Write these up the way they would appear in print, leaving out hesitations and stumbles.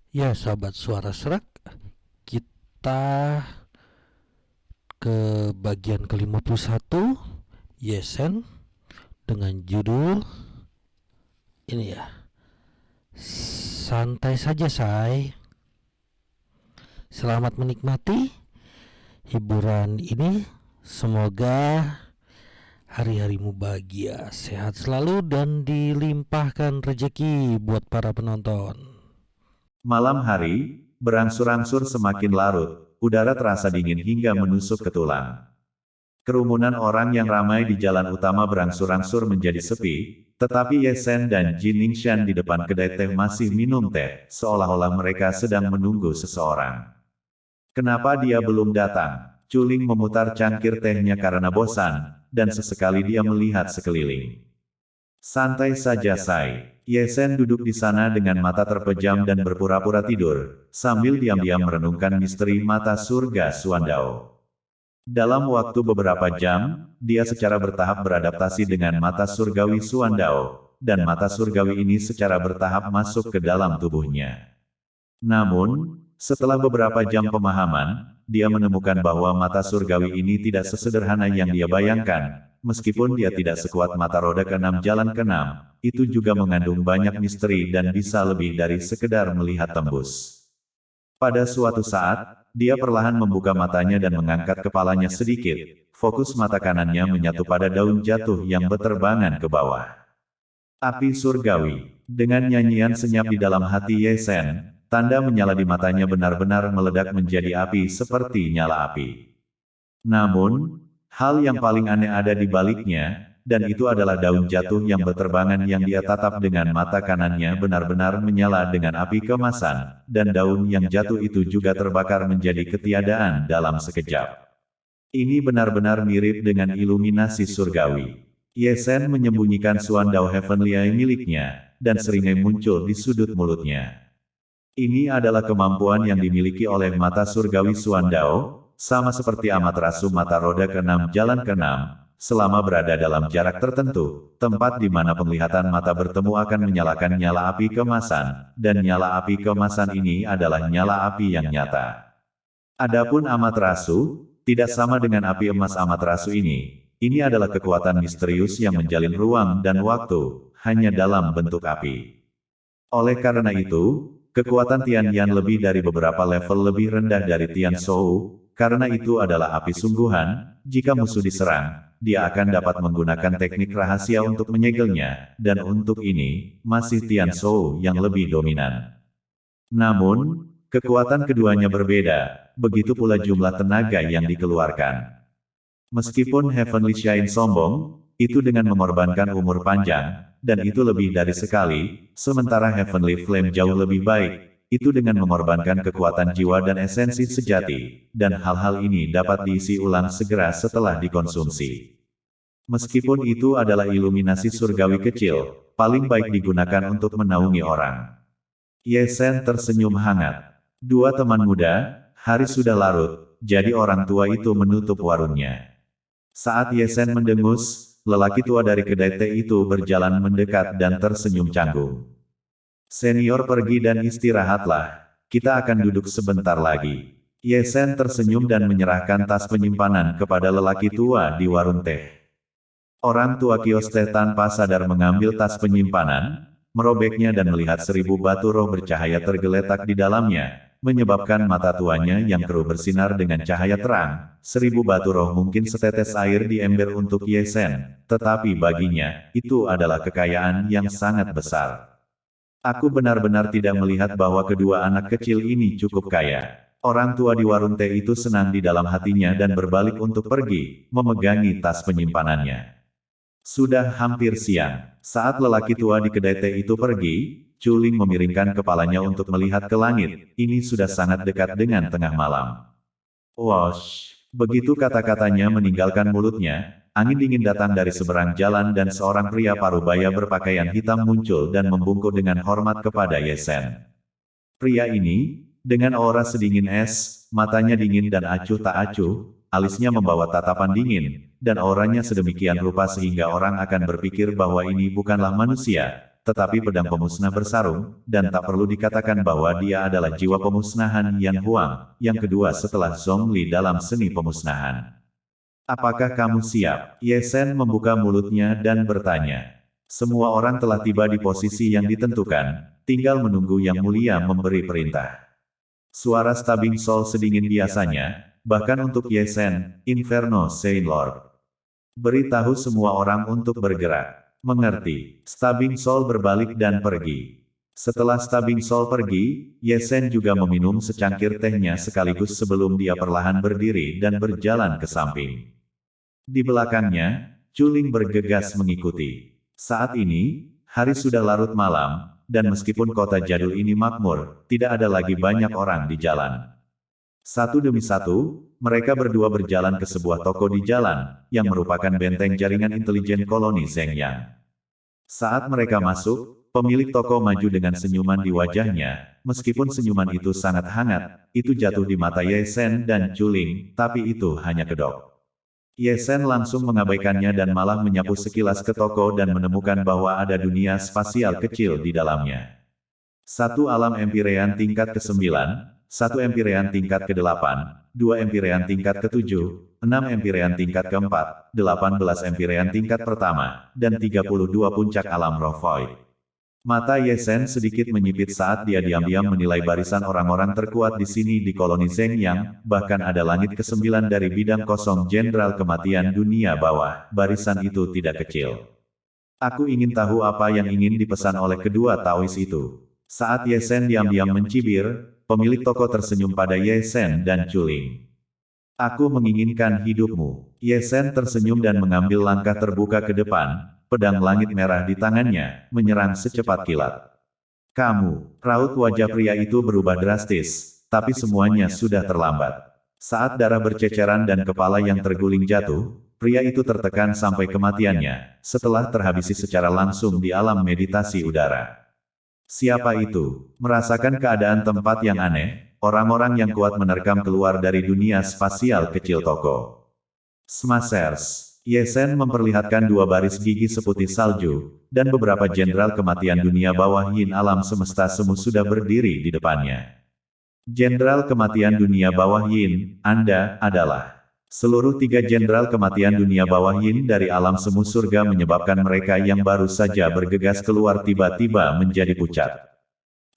Ya, sahabat suara serak, kita ke bagian ke-51, Yesen, dengan judul ini ya, santai saja say. Selamat menikmati hiburan ini. Semoga hari-harimu bahagia, sehat selalu, dan dilimpahkan rezeki buat para penonton. Malam hari, berangsur-angsur semakin larut, udara terasa dingin hingga menusuk ke tulang. Kerumunan orang yang ramai di jalan utama berangsur-angsur menjadi sepi, tetapi Yesen dan Jin Ningshan di depan kedai teh masih minum teh, seolah-olah mereka sedang menunggu seseorang. Kenapa dia belum datang? Culing memutar cangkir tehnya karena bosan, dan sesekali dia melihat sekeliling. Santai saja Sai. Yesen duduk di sana dengan mata terpejam dan berpura-pura tidur, sambil diam-diam merenungkan misteri mata surga Suandao. Dalam waktu beberapa jam, dia secara bertahap beradaptasi dengan mata surgawi Suandao, dan mata surgawi ini secara bertahap masuk ke dalam tubuhnya. Namun, setelah beberapa jam pemahaman, dia menemukan bahwa mata surgawi ini tidak sesederhana yang dia bayangkan. Meskipun dia tidak sekuat mata roda keenam jalan keenam, itu juga mengandung banyak misteri dan bisa lebih dari sekedar melihat tembus. Pada suatu saat, dia perlahan membuka matanya dan mengangkat kepalanya sedikit. Fokus mata kanannya menyatu pada daun jatuh yang berterbangan ke bawah. Api surgawi. Dengan nyanyian senyap di dalam hati Yesen, tanda menyala di matanya benar-benar meledak menjadi api seperti nyala api. Namun, hal yang paling aneh ada di baliknya, dan itu adalah daun jatuh yang berterbangan yang dia tatap dengan mata kanannya benar-benar menyala dengan api kemasan, dan daun yang jatuh itu juga terbakar menjadi ketiadaan dalam sekejap. Ini benar-benar mirip dengan iluminasi surgawi. Yesen menyembunyikan Suandao Heavenly Eye miliknya, dan seringai muncul di sudut mulutnya. Ini adalah kemampuan yang dimiliki oleh mata surgawi Suandao, sama seperti Amaterasu mata roda keenam jalan keenam, selama berada dalam jarak tertentu, tempat di mana penglihatan mata bertemu akan menyalakan nyala api kemasan, dan nyala api kemasan ini adalah nyala api yang nyata. Adapun Amaterasu, tidak sama dengan api emas Amaterasu ini. Ini adalah kekuatan misterius yang menjalin ruang dan waktu, hanya dalam bentuk api. Oleh karena itu, kekuatan Tian Yan lebih dari beberapa level lebih rendah dari Tian Shou, karena itu adalah api sungguhan. Jika musuh diserang, dia akan dapat menggunakan teknik rahasia untuk menyegelnya, dan untuk ini, masih Tian Shou yang lebih dominan. Namun, kekuatan keduanya berbeda, begitu pula jumlah tenaga yang dikeluarkan. Meskipun Heavenly Shine sombong, itu dengan mengorbankan umur panjang, dan itu lebih dari sekali, sementara Heavenly Flame jauh lebih baik, itu dengan mengorbankan kekuatan jiwa dan esensi sejati, dan hal-hal ini dapat diisi ulang segera setelah dikonsumsi. Meskipun itu adalah iluminasi surgawi kecil, paling baik digunakan untuk menaungi orang. Yesen tersenyum hangat. Dua teman muda, hari sudah larut, jadi orang tua itu menutup warungnya. Saat Yesen mendengus, lelaki tua dari kedai teh itu berjalan mendekat dan tersenyum canggung. Senior pergi dan istirahatlah. Kita akan duduk sebentar lagi. Yesen tersenyum dan menyerahkan tas penyimpanan kepada lelaki tua di warung teh. Orang tua kios teh tanpa sadar mengambil tas penyimpanan, merobeknya dan melihat 1000 batu roh bercahaya tergeletak di dalamnya, menyebabkan mata tuanya yang keruh bersinar dengan cahaya terang. 1000 batu roh mungkin setetes air di ember untuk Yesen, tetapi baginya, itu adalah kekayaan yang sangat besar. Aku benar-benar tidak melihat bahwa kedua anak kecil ini cukup kaya. Orang tua di warung teh itu senang di dalam hatinya dan berbalik untuk pergi, memegangi tas penyimpanannya. Sudah hampir siang. Saat lelaki tua di kedai teh itu pergi, Culing memiringkan kepalanya untuk melihat ke langit. Ini sudah sangat dekat dengan tengah malam. Wosh! Begitu kata-katanya meninggalkan mulutnya, angin dingin datang dari seberang jalan dan seorang pria parubaya berpakaian hitam muncul dan membungkuk dengan hormat kepada Yesen. Pria ini, dengan aura sedingin es, matanya dingin dan acuh tak acuh, alisnya membawa tatapan dingin, dan auranya sedemikian rupa sehingga orang akan berpikir bahwa ini bukanlah manusia. tetapi pedang pemusnah bersarung, dan tak perlu dikatakan bahwa dia adalah jiwa pemusnahan Yan Huang, yang kedua setelah Zhongli dalam seni pemusnahan. Apakah kamu siap? Ye Shen membuka mulutnya dan bertanya. Semua orang telah tiba di posisi yang ditentukan, tinggal menunggu Yang Mulia memberi perintah. Suara Stabbing Soul sedingin biasanya, bahkan untuk Ye Shen, Inferno Saint Lord. Beritahu semua orang untuk bergerak. Mengerti. Stabbing Soul berbalik dan pergi. Setelah Stabbing Soul pergi, Ye Shen juga meminum secangkir tehnya sekaligus sebelum dia perlahan berdiri dan berjalan ke samping. Di belakangnya, Chuling bergegas mengikuti. Saat ini, hari sudah larut malam, dan meskipun kota jadul ini makmur, tidak ada lagi banyak orang di jalan. Satu demi satu, mereka berdua berjalan ke sebuah toko di jalan, yang merupakan benteng jaringan intelijen koloni Zhengyang. Saat mereka masuk, pemilik toko maju dengan senyuman di wajahnya, meskipun senyuman itu sangat hangat, itu jatuh di mata Ye Shen dan Chuling, tapi itu hanya kedok. Ye Shen langsung mengabaikannya dan malah menyapu sekilas ke toko dan menemukan bahwa ada dunia spasial kecil di dalamnya. Satu alam Empyrean tingkat ke-9, satu Empyrean tingkat ke-8, 2 Empyrean tingkat ke-7, 6 Empyrean tingkat ke-4, 18 Empyrean tingkat pertama, dan 32 puncak alam roh void. Mata Ye Shen sedikit menyipit saat dia diam-diam menilai barisan orang-orang terkuat di sini di koloni Zhengyang, bahkan ada langit ke-9 dari bidang kosong Jenderal Kematian Dunia Bawah, barisan itu tidak kecil. Aku ingin tahu apa yang ingin dipesan oleh kedua Taois itu. Saat Ye Shen diam-diam mencibir, pemilik toko tersenyum pada Ye Shen dan Chuling. Aku menginginkan hidupmu. Ye Shen tersenyum dan mengambil langkah terbuka ke depan, pedang langit merah di tangannya, menyerang secepat kilat. Kamu, raut wajah pria itu berubah drastis, tapi semuanya sudah terlambat. Saat darah berceceran dan kepala yang terguling jatuh, pria itu tertekan sampai kematiannya, setelah terhabisi secara langsung di alam meditasi udara. Siapa itu? Merasakan keadaan tempat yang aneh, orang-orang yang kuat menerkam keluar dari dunia spasial kecil toko. Smashers. Ye Shen memperlihatkan 2 baris gigi seputih salju, dan beberapa jenderal kematian dunia bawah Yin alam semesta semu sudah berdiri di depannya. Jenderal kematian dunia bawah Yin, Anda adalah. Seluruh 3 jenderal kematian dunia bawah Yin dari alam semu surga menyebabkan mereka yang baru saja bergegas keluar tiba-tiba menjadi pucat.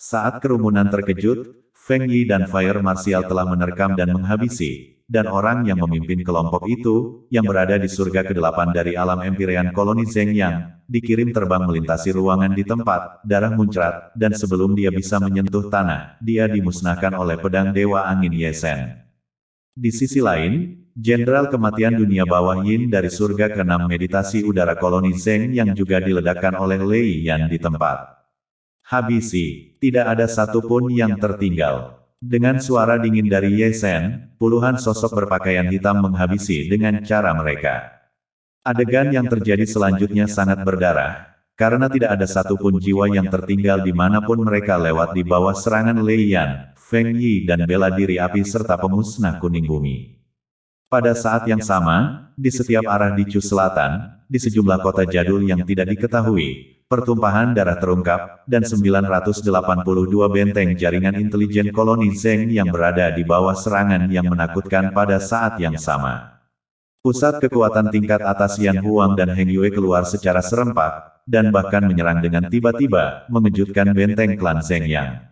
Saat kerumunan terkejut, Feng Yi dan Fire Martial telah menerkam dan menghabisi, dan orang yang memimpin kelompok itu, yang berada di surga ke-8 dari alam Empyrean koloni Zhengyang, dikirim terbang melintasi ruangan di tempat, darah muncrat, dan sebelum dia bisa menyentuh tanah, dia dimusnahkan oleh pedang Dewa Angin Ye Shen. Di sisi lain, Jenderal Kematian Dunia Bawah Yin dari surga ke-6 meditasi udara koloni Zheng yang juga diledakkan oleh Lei Yan di tempat. Habisi, tidak ada satupun yang tertinggal. Dengan suara dingin dari Ye Shen, puluhan sosok berpakaian hitam menghabisi dengan cara mereka. Adegan yang terjadi selanjutnya sangat berdarah, karena tidak ada satupun jiwa yang tertinggal dimanapun mereka lewat di bawah serangan Lei Yan, Feng Yi dan bela diri api serta pemusnah kuning bumi. Pada saat yang sama, di setiap arah di Chu Selatan, di sejumlah kota jadul yang tidak diketahui, pertumpahan darah terungkap, dan 982 benteng jaringan intelijen koloni Zheng yang berada di bawah serangan yang menakutkan pada saat yang sama. Pusat kekuatan tingkat atas Yan Huang dan Heng Yue keluar secara serempak, dan bahkan menyerang dengan tiba-tiba, mengejutkan benteng klan Zhengyang.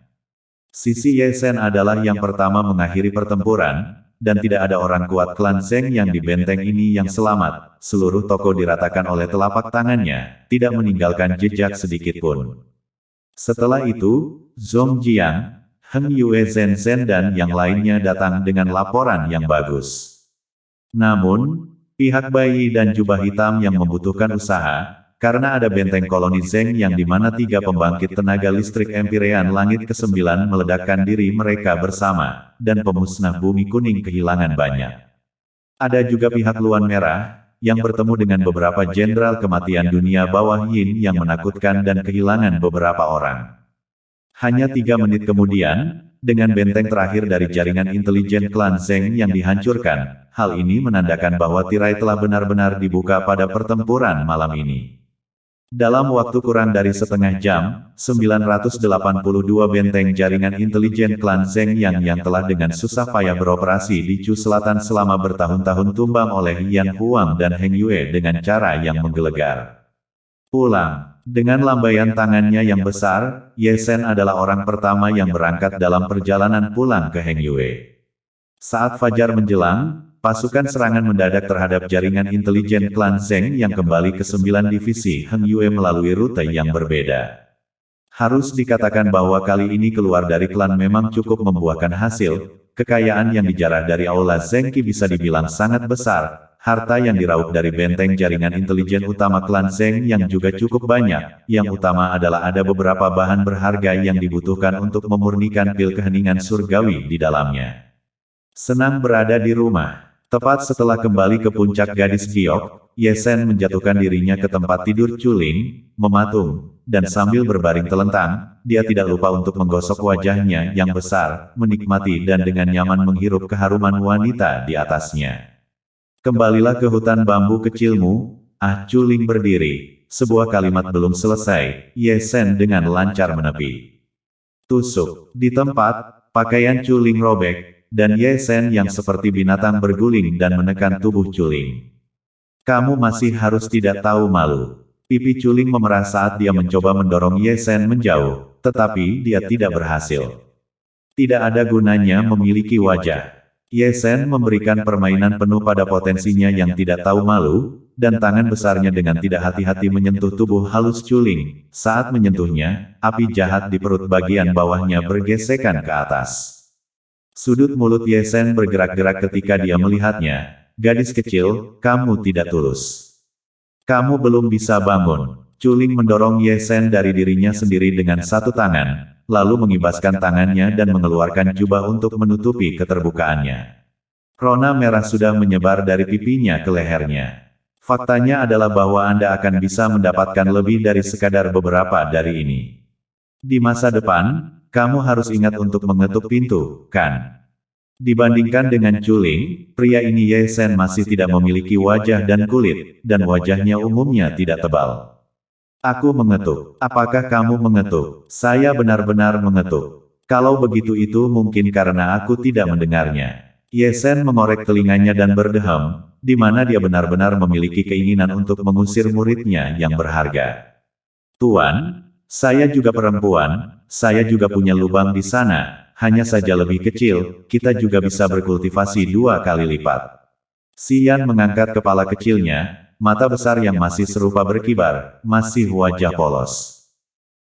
Sisi Ye Shen adalah yang pertama mengakhiri pertempuran, dan tidak ada orang kuat klan Zheng yang di benteng ini yang selamat. Seluruh toko diratakan oleh telapak tangannya, tidak meninggalkan jejak sedikit pun. Setelah itu, Zhong Jiang, Heng Yue Zhen Zhen dan yang lainnya datang dengan laporan yang bagus. Namun, pihak bayi dan jubah hitam yang membutuhkan usaha, karena ada benteng koloni Zheng yang di mana 3 pembangkit tenaga listrik Empyrean langit ke-9 meledakkan diri mereka bersama, dan pemusnah bumi kuning kehilangan banyak. Ada juga pihak Luan Merah, yang bertemu dengan beberapa jenderal kematian dunia bawah Yin yang menakutkan dan kehilangan beberapa orang. Hanya 3 menit kemudian, dengan benteng terakhir dari jaringan intelijen klan Zheng yang dihancurkan, hal ini menandakan bahwa tirai telah benar-benar dibuka pada pertempuran malam ini. Dalam waktu kurang dari setengah jam, 982 benteng jaringan intelijen klan Zheng yang telah dengan susah payah beroperasi di Chu Selatan selama bertahun-tahun tumbang oleh Yan Huang dan Heng Yue dengan cara yang menggelegar. Pulang. Dengan lambaian tangannya yang besar, Ye Shen adalah orang pertama yang berangkat dalam perjalanan pulang ke Heng Yue. Saat fajar menjelang, pasukan serangan mendadak terhadap jaringan intelijen klan Zheng yang kembali ke 9 divisi Heng Yue melalui rute yang berbeda. Harus dikatakan bahwa kali ini keluar dari klan memang cukup membuahkan hasil, kekayaan yang dijarah dari Aula Zhengqi bisa dibilang sangat besar, harta yang diraup dari benteng jaringan intelijen utama klan Zheng yang juga cukup banyak, yang utama adalah ada beberapa bahan berharga yang dibutuhkan untuk memurnikan pil keheningan surgawi di dalamnya. Senang berada di rumah. Tepat setelah kembali ke puncak gadis giok, Ye Shen menjatuhkan dirinya ke tempat tidur Chuling, mematung, dan sambil berbaring telentang, dia tidak lupa untuk menggosok wajahnya yang besar, menikmati dan dengan nyaman menghirup keharuman wanita di atasnya. Kembalilah ke hutan bambu kecilmu, Chuling berdiri. Sebuah kalimat belum selesai, Ye Shen dengan lancar menepi. Tusuk. Di tempat, pakaian Chuling robek, dan Ye Shen yang seperti binatang berguling dan menekan tubuh Chuling. Kamu masih harus tidak tahu malu. Pipi Chuling memerah saat dia mencoba mendorong Ye Shen menjauh, tetapi dia tidak berhasil. Tidak ada gunanya memiliki wajah. Ye Shen memberikan permainan penuh pada potensinya yang tidak tahu malu, dan tangan besarnya dengan tidak hati-hati menyentuh tubuh halus Chuling. Saat menyentuhnya, api jahat di perut bagian bawahnya bergesekan ke atas. Sudut mulut Ye Shen bergerak-gerak ketika dia melihatnya. Gadis kecil, kamu tidak tulus. Kamu belum bisa bangun. Chuling mendorong Ye Shen dari dirinya sendiri dengan satu tangan, lalu mengibaskan tangannya dan mengeluarkan jubah untuk menutupi keterbukaannya. Rona merah sudah menyebar dari pipinya ke lehernya. Faktanya adalah bahwa Anda akan bisa mendapatkan lebih dari sekadar beberapa dari ini. Di masa depan, kamu harus ingat untuk mengetuk pintu, kan? Dibandingkan dengan Chuling, pria ini Ye Shen masih tidak memiliki wajah dan kulit, dan wajahnya umumnya tidak tebal. Aku mengetuk. Apakah kamu mengetuk? Saya benar-benar mengetuk. Kalau begitu itu mungkin karena aku tidak mendengarnya. Ye Shen mengorek telinganya dan berdeham, di mana dia benar-benar memiliki keinginan untuk mengusir muridnya yang berharga. Tuan, saya juga perempuan, saya juga punya lubang di sana, hanya saja lebih kecil, kita juga bisa berkultivasi 2 kali lipat. Xian mengangkat kepala kecilnya, mata besar yang masih serupa berkibar, masih wajah polos.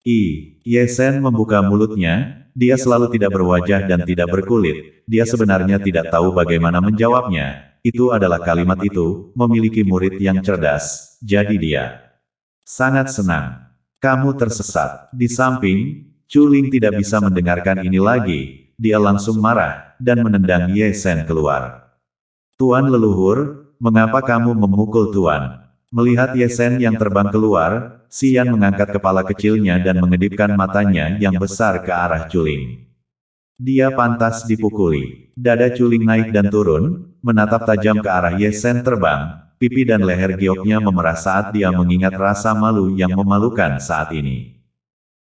Ye Shen membuka mulutnya, dia selalu tidak berwajah dan tidak berkulit, dia sebenarnya tidak tahu bagaimana menjawabnya, itu adalah kalimat itu, memiliki murid yang cerdas, jadi dia sangat senang. Kamu tersesat. Di samping, Chuling tidak bisa mendengarkan ini lagi, dia langsung marah, dan menendang Ye Shen keluar. Tuan leluhur, mengapa kamu memukul Tuan? Melihat Ye Shen yang terbang keluar, Xian mengangkat kepala kecilnya dan mengedipkan matanya yang besar ke arah Chuling. Dia pantas dipukuli. Dada Chuling naik dan turun, menatap tajam ke arah Ye Shen terbang. Pipi dan leher gioknya memerah saat dia mengingat rasa malu yang memalukan saat ini.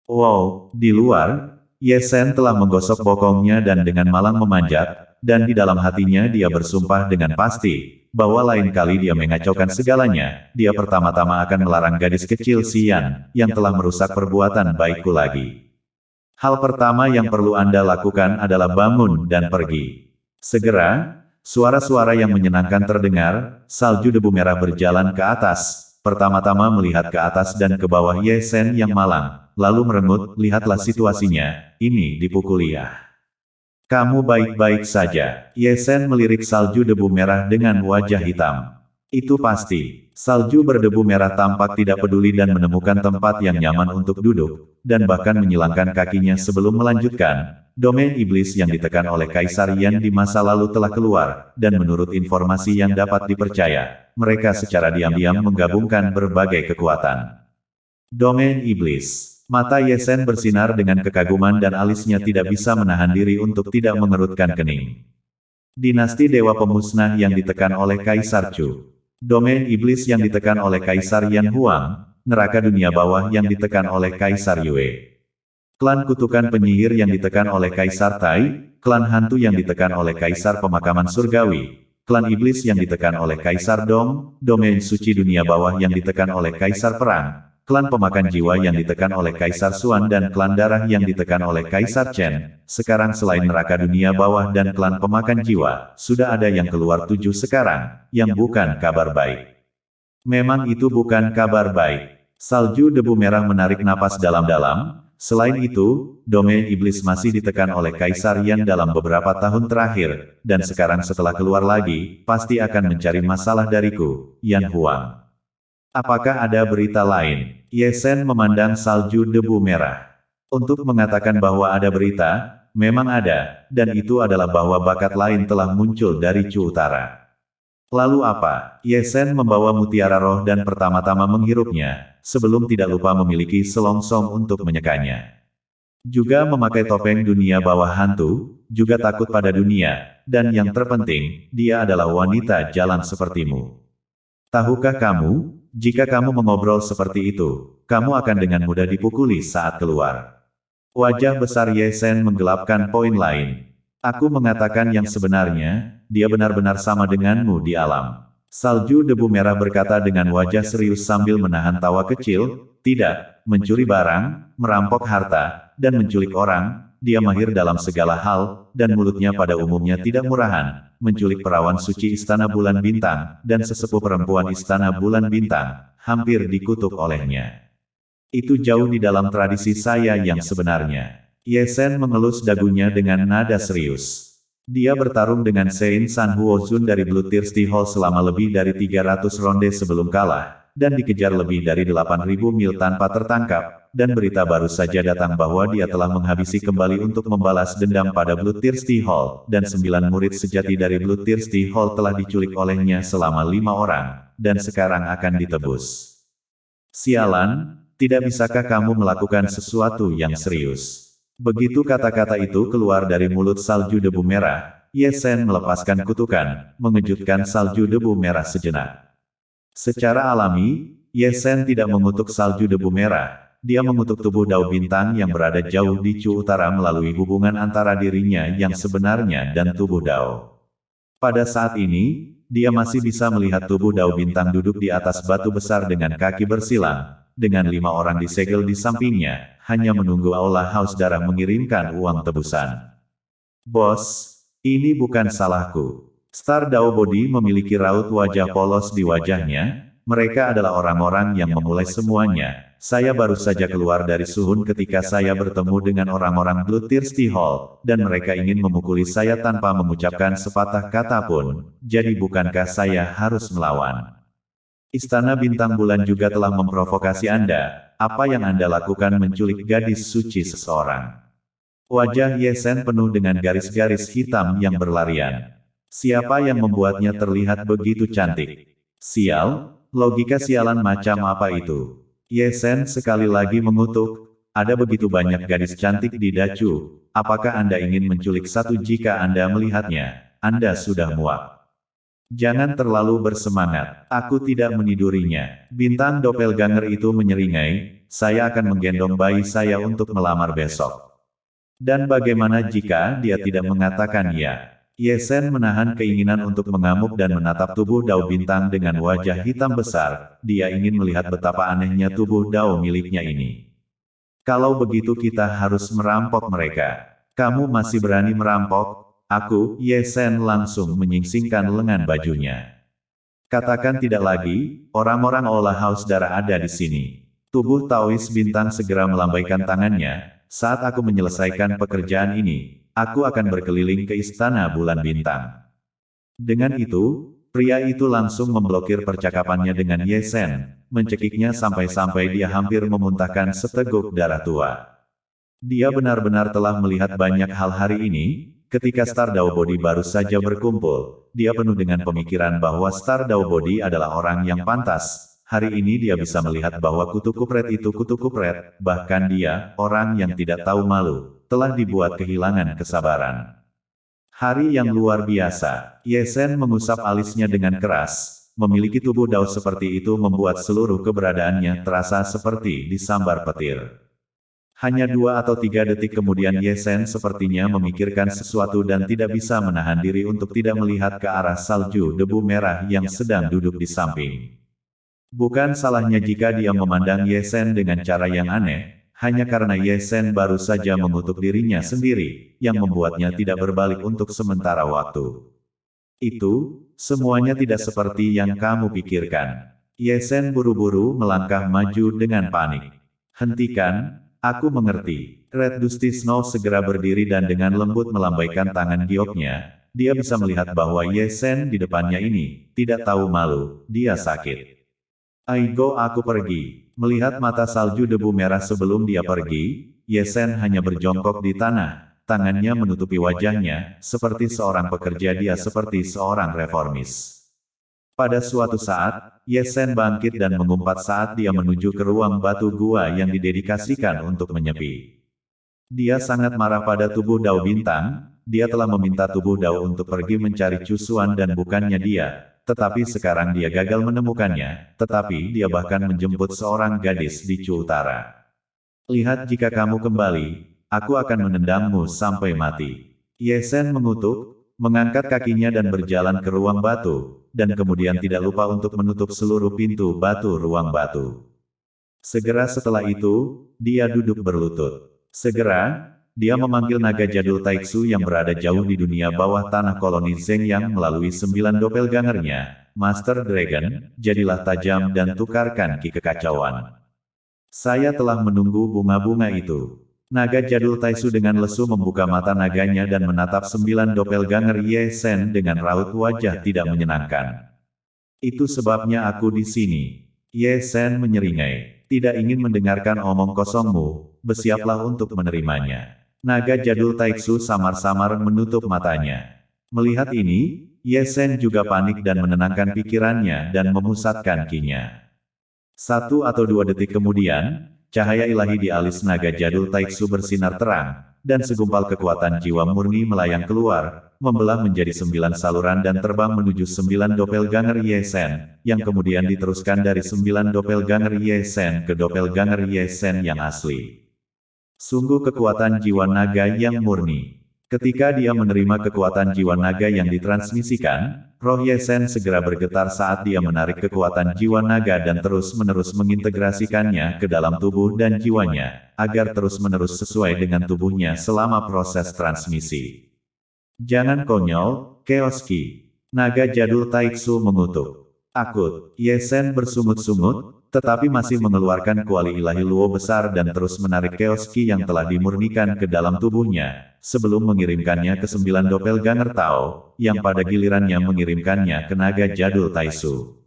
Wow, di luar, Ye Shen telah menggosok bokongnya dan dengan malang memanjat, dan di dalam hatinya dia bersumpah dengan pasti, bahwa lain kali dia mengacaukan segalanya, dia pertama-tama akan melarang gadis kecil Xian, yang telah merusak perbuatan baikku lagi. Hal pertama yang perlu Anda lakukan adalah bangun dan pergi. Segera, suara-suara yang menyenangkan terdengar, salju debu merah berjalan ke atas, pertama-tama melihat ke atas dan ke bawah Ye Shen yang malang, lalu merengut, lihatlah situasinya, ini dipukuli ya. Kamu baik-baik saja. Ye Shen melirik salju debu merah dengan wajah hitam. Itu pasti. Salju berdebu merah tampak tidak peduli dan menemukan tempat yang nyaman untuk duduk, dan bahkan menyilangkan kakinya sebelum melanjutkan. Domain iblis yang ditekan oleh Kaisar Yan di masa lalu telah keluar, dan menurut informasi yang dapat dipercaya, mereka secara diam-diam menggabungkan berbagai kekuatan. Domain iblis. Mata Ye Shen bersinar dengan kekaguman dan alisnya tidak bisa menahan diri untuk tidak mengerutkan kening. Dinasti Dewa Pemusnah yang ditekan oleh Kaisar Chu. Domain iblis yang ditekan oleh Kaisar Yan Huang, neraka dunia bawah yang ditekan oleh Kaisar Yue. Klan kutukan penyihir yang ditekan oleh Kaisar Tai, klan hantu yang ditekan oleh Kaisar pemakaman surgawi, klan iblis yang ditekan oleh Kaisar Dong, domain suci dunia bawah yang ditekan oleh Kaisar Perang, klan pemakan jiwa yang ditekan oleh Kaisar Xuan dan klan darah yang ditekan oleh Kaisar Chen. Sekarang selain neraka dunia bawah dan klan pemakan jiwa, sudah ada yang keluar 7 sekarang, yang bukan kabar baik. Memang itu bukan kabar baik. Salju debu merah menarik napas dalam-dalam. Selain itu, domain iblis masih ditekan oleh Kaisar Yan dalam beberapa tahun terakhir, dan sekarang setelah keluar lagi, pasti akan mencari masalah dariku, Yan Huang. Apakah ada berita lain? Ye Sen memandang salju debu merah. Untuk mengatakan bahwa ada berita, memang ada, dan itu adalah bahwa bakat lain telah muncul dari Chu Utara. Lalu apa? Ye Sen membawa mutiara roh dan pertama-tama menghirupnya, sebelum tidak lupa memiliki selongsong untuk menyekanya. Juga memakai topeng dunia bawah hantu, juga takut pada dunia, dan yang terpenting, dia adalah wanita jalan sepertimu. Tahukah kamu, jika kamu mengobrol seperti itu, kamu akan dengan mudah dipukuli saat keluar. Wajah besar Ye Sen menggelapkan poin lain. Aku mengatakan yang sebenarnya, dia benar-benar sama denganmu di alam. Salju debu merah berkata dengan wajah serius sambil menahan tawa kecil, tidak, mencuri barang, merampok harta, dan menculik orang, dia mahir dalam segala hal, dan mulutnya pada umumnya tidak murahan, menculik perawan suci Istana Bulan Bintang, dan sesepuh perempuan Istana Bulan Bintang, hampir dikutuk olehnya. Itu jauh di dalam tradisi saya yang sebenarnya. Ye Sen mengelus dagunya dengan nada serius. Dia bertarung dengan Sein San Huozun dari Bloodthirsty Hall selama lebih dari 300 ronde sebelum kalah, dan dikejar lebih dari 8.000 mil tanpa tertangkap, dan berita baru saja datang bahwa dia telah menghabisi kembali untuk membalas dendam pada Bloodthirsty Hall, dan 9 murid sejati dari Bloodthirsty Hall telah diculik olehnya selama 5 orang, dan sekarang akan ditebus. Sialan, tidak bisakah kamu melakukan sesuatu yang serius? Begitu kata-kata itu keluar dari mulut salju debu merah, Ye Sen melepaskan kutukan, mengejutkan salju debu merah sejenak. Secara alami, Ye Sen tidak mengutuk salju debu merah, dia mengutuk tubuh Dao Bintang yang berada jauh di Chu Utara melalui hubungan antara dirinya yang sebenarnya dan tubuh Dao. Pada saat ini, dia masih bisa melihat tubuh Dao Bintang duduk di atas batu besar dengan kaki bersilang, dengan 5 orang disegel di sampingnya, hanya menunggu Aula Haus Darah mengirimkan uang tebusan. Bos, ini bukan salahku. Star Dao Body memiliki raut wajah polos di wajahnya, mereka adalah orang-orang yang memulai semuanya. Saya baru saja keluar dari Suhun ketika saya bertemu dengan orang-orang Bloodthirsty Hall, dan mereka ingin memukuli saya tanpa mengucapkan sepatah kata pun, jadi bukankah saya harus melawan? Istana Bintang Bulan juga telah memprovokasi Anda, apa yang Anda lakukan menculik gadis suci seseorang. Wajah Ye Sen penuh dengan garis-garis hitam yang berlarian. Siapa yang membuatnya terlihat begitu cantik? Sial, logika sialan macam apa itu? Ye Sen sekali lagi mengutuk, ada begitu banyak gadis cantik di Dacu, apakah Anda ingin menculik satu jika Anda melihatnya? Anda sudah muak. Jangan terlalu bersemangat, aku tidak menidurinya. Bintang doppelganger itu menyeringai, saya akan menggendong bayi saya untuk melamar besok. Dan bagaimana jika dia tidak mengatakan ya? Ye Sen menahan keinginan untuk mengamuk dan menatap tubuh Dao Bintang dengan wajah hitam besar, dia ingin melihat betapa anehnya tubuh Dao miliknya ini. Kalau begitu kita harus merampok mereka. Kamu masih berani merampok? Aku, Ye Sen langsung menyingsingkan lengan bajunya. Katakan tidak lagi, orang-orang Aula Haus Darah ada di sini. Tubuh Taois Bintang segera melambaikan tangannya, saat aku menyelesaikan pekerjaan ini, aku akan berkeliling ke Istana Bulan Bintang. Dengan itu, pria itu langsung memblokir percakapannya dengan Ye Sen, mencekiknya sampai-sampai dia hampir memuntahkan seteguk darah tua. Dia benar-benar telah melihat banyak hal hari ini. Ketika Star Dao Body baru saja berkumpul, dia penuh dengan pemikiran bahwa Star Dao Body adalah orang yang pantas. Hari ini dia bisa melihat bahwa kutu kupret itu kutu kupret, bahkan dia, orang yang tidak tahu malu, telah dibuat kehilangan kesabaran. Hari yang luar biasa, Ye Sen mengusap alisnya dengan keras, memiliki tubuh Dao seperti itu membuat seluruh keberadaannya terasa seperti disambar petir. Hanya 2 atau 3 detik kemudian Ye Sen sepertinya memikirkan sesuatu dan tidak bisa menahan diri untuk tidak melihat ke arah salju debu merah yang sedang duduk di samping. Bukan salahnya jika dia memandang Ye Sen dengan cara yang aneh, hanya karena Ye Sen baru saja mengutuk dirinya sendiri, yang membuatnya tidak berbalik untuk sementara waktu. Itu, semuanya tidak seperti yang kamu pikirkan. Ye Sen buru-buru melangkah maju dengan panik. Hentikan, aku mengerti. Red Dusty Snow segera berdiri dan dengan lembut melambaikan tangan gioknya, dia bisa melihat bahwa Ye Sen di depannya ini, tidak tahu malu, dia sakit. Aigo aku pergi. Melihat mata salju debu merah sebelum dia pergi, Ye Sen hanya berjongkok di tanah, tangannya menutupi wajahnya, seperti seorang pekerja dia seperti seorang reformis. Pada suatu saat, Ye Sen bangkit dan mengumpat saat dia menuju ke ruang batu gua yang didedikasikan untuk menyepi. Dia sangat marah pada tubuh Dao Bintang, dia telah meminta tubuh Dao untuk pergi mencari Cusuan dan bukannya dia. Tetapi sekarang dia gagal menemukannya, tetapi dia bahkan menjemput seorang gadis di Chu Utara. Lihat jika kamu kembali, aku akan menendangmu sampai mati. Ye Sen mengutuk, mengangkat kakinya dan berjalan ke ruang batu, dan kemudian tidak lupa untuk menutup seluruh pintu batu ruang batu. Segera setelah itu, dia duduk berlutut. Segera, dia memanggil naga jadul Taixu yang berada jauh di dunia bawah tanah koloni Zeng yang melalui 9 doppelgangernya, Master Dragon, jadilah tajam dan tukarkan ki kekacauan. Saya telah menunggu bunga-bunga itu. Naga jadul Taixu dengan lesu membuka mata naganya dan menatap 9 doppelganger Ye Sen dengan raut wajah tidak menyenangkan. Itu sebabnya aku di sini. Ye Sen menyeringai. Tidak ingin mendengarkan omong kosongmu, bersiaplah untuk menerimanya. Naga jadul Taixu samar-samar menutup matanya. Melihat ini, Ye Sen juga panik dan menenangkan pikirannya dan memusatkan ki-nya. 1 atau 2 detik kemudian, cahaya ilahi di alis naga jadul Taixu bersinar terang, dan segumpal kekuatan jiwa murni melayang keluar, membelah menjadi 9 saluran dan terbang menuju 9 doppelganger Ye Sen, yang kemudian diteruskan dari 9 doppelganger Ye Sen ke doppelganger Ye Sen yang asli. Sungguh kekuatan jiwa naga yang murni. Ketika dia menerima kekuatan jiwa naga yang ditransmisikan, roh Ye Sen segera bergetar saat dia menarik kekuatan jiwa naga dan terus-menerus mengintegrasikannya ke dalam tubuh dan jiwanya, agar terus-menerus sesuai dengan tubuhnya selama proses transmisi. Jangan konyol, Chaos Ki. Naga jadul Taixu mengutuk. Akut, Ye Sen bersungut-sungut, tetapi masih mengeluarkan kuali ilahi luo besar dan terus menarik Chaos Ki yang telah dimurnikan ke dalam tubuhnya, sebelum mengirimkannya ke 9 doppelganger Tao, yang pada gilirannya mengirimkannya ke naga jadul Taixu.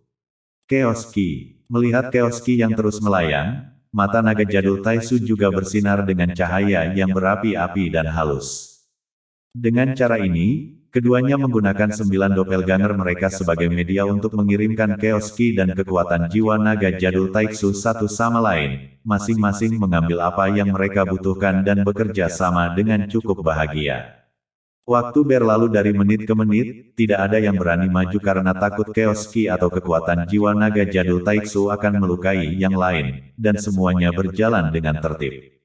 Chaos Ki. Melihat Chaos Ki yang terus melayang, mata naga jadul Taixu juga bersinar dengan cahaya yang berapi-api dan halus. Dengan cara ini, keduanya menggunakan 9 doppelganger mereka sebagai media untuk mengirimkan Chaos Ki dan kekuatan jiwa naga jadul Taixu satu sama lain, masing-masing mengambil apa yang mereka butuhkan dan bekerja sama dengan cukup bahagia. Waktu berlalu dari menit ke menit, tidak ada yang berani maju karena takut Chaos Ki atau kekuatan jiwa naga jadul Taixu akan melukai yang lain, dan semuanya berjalan dengan tertib.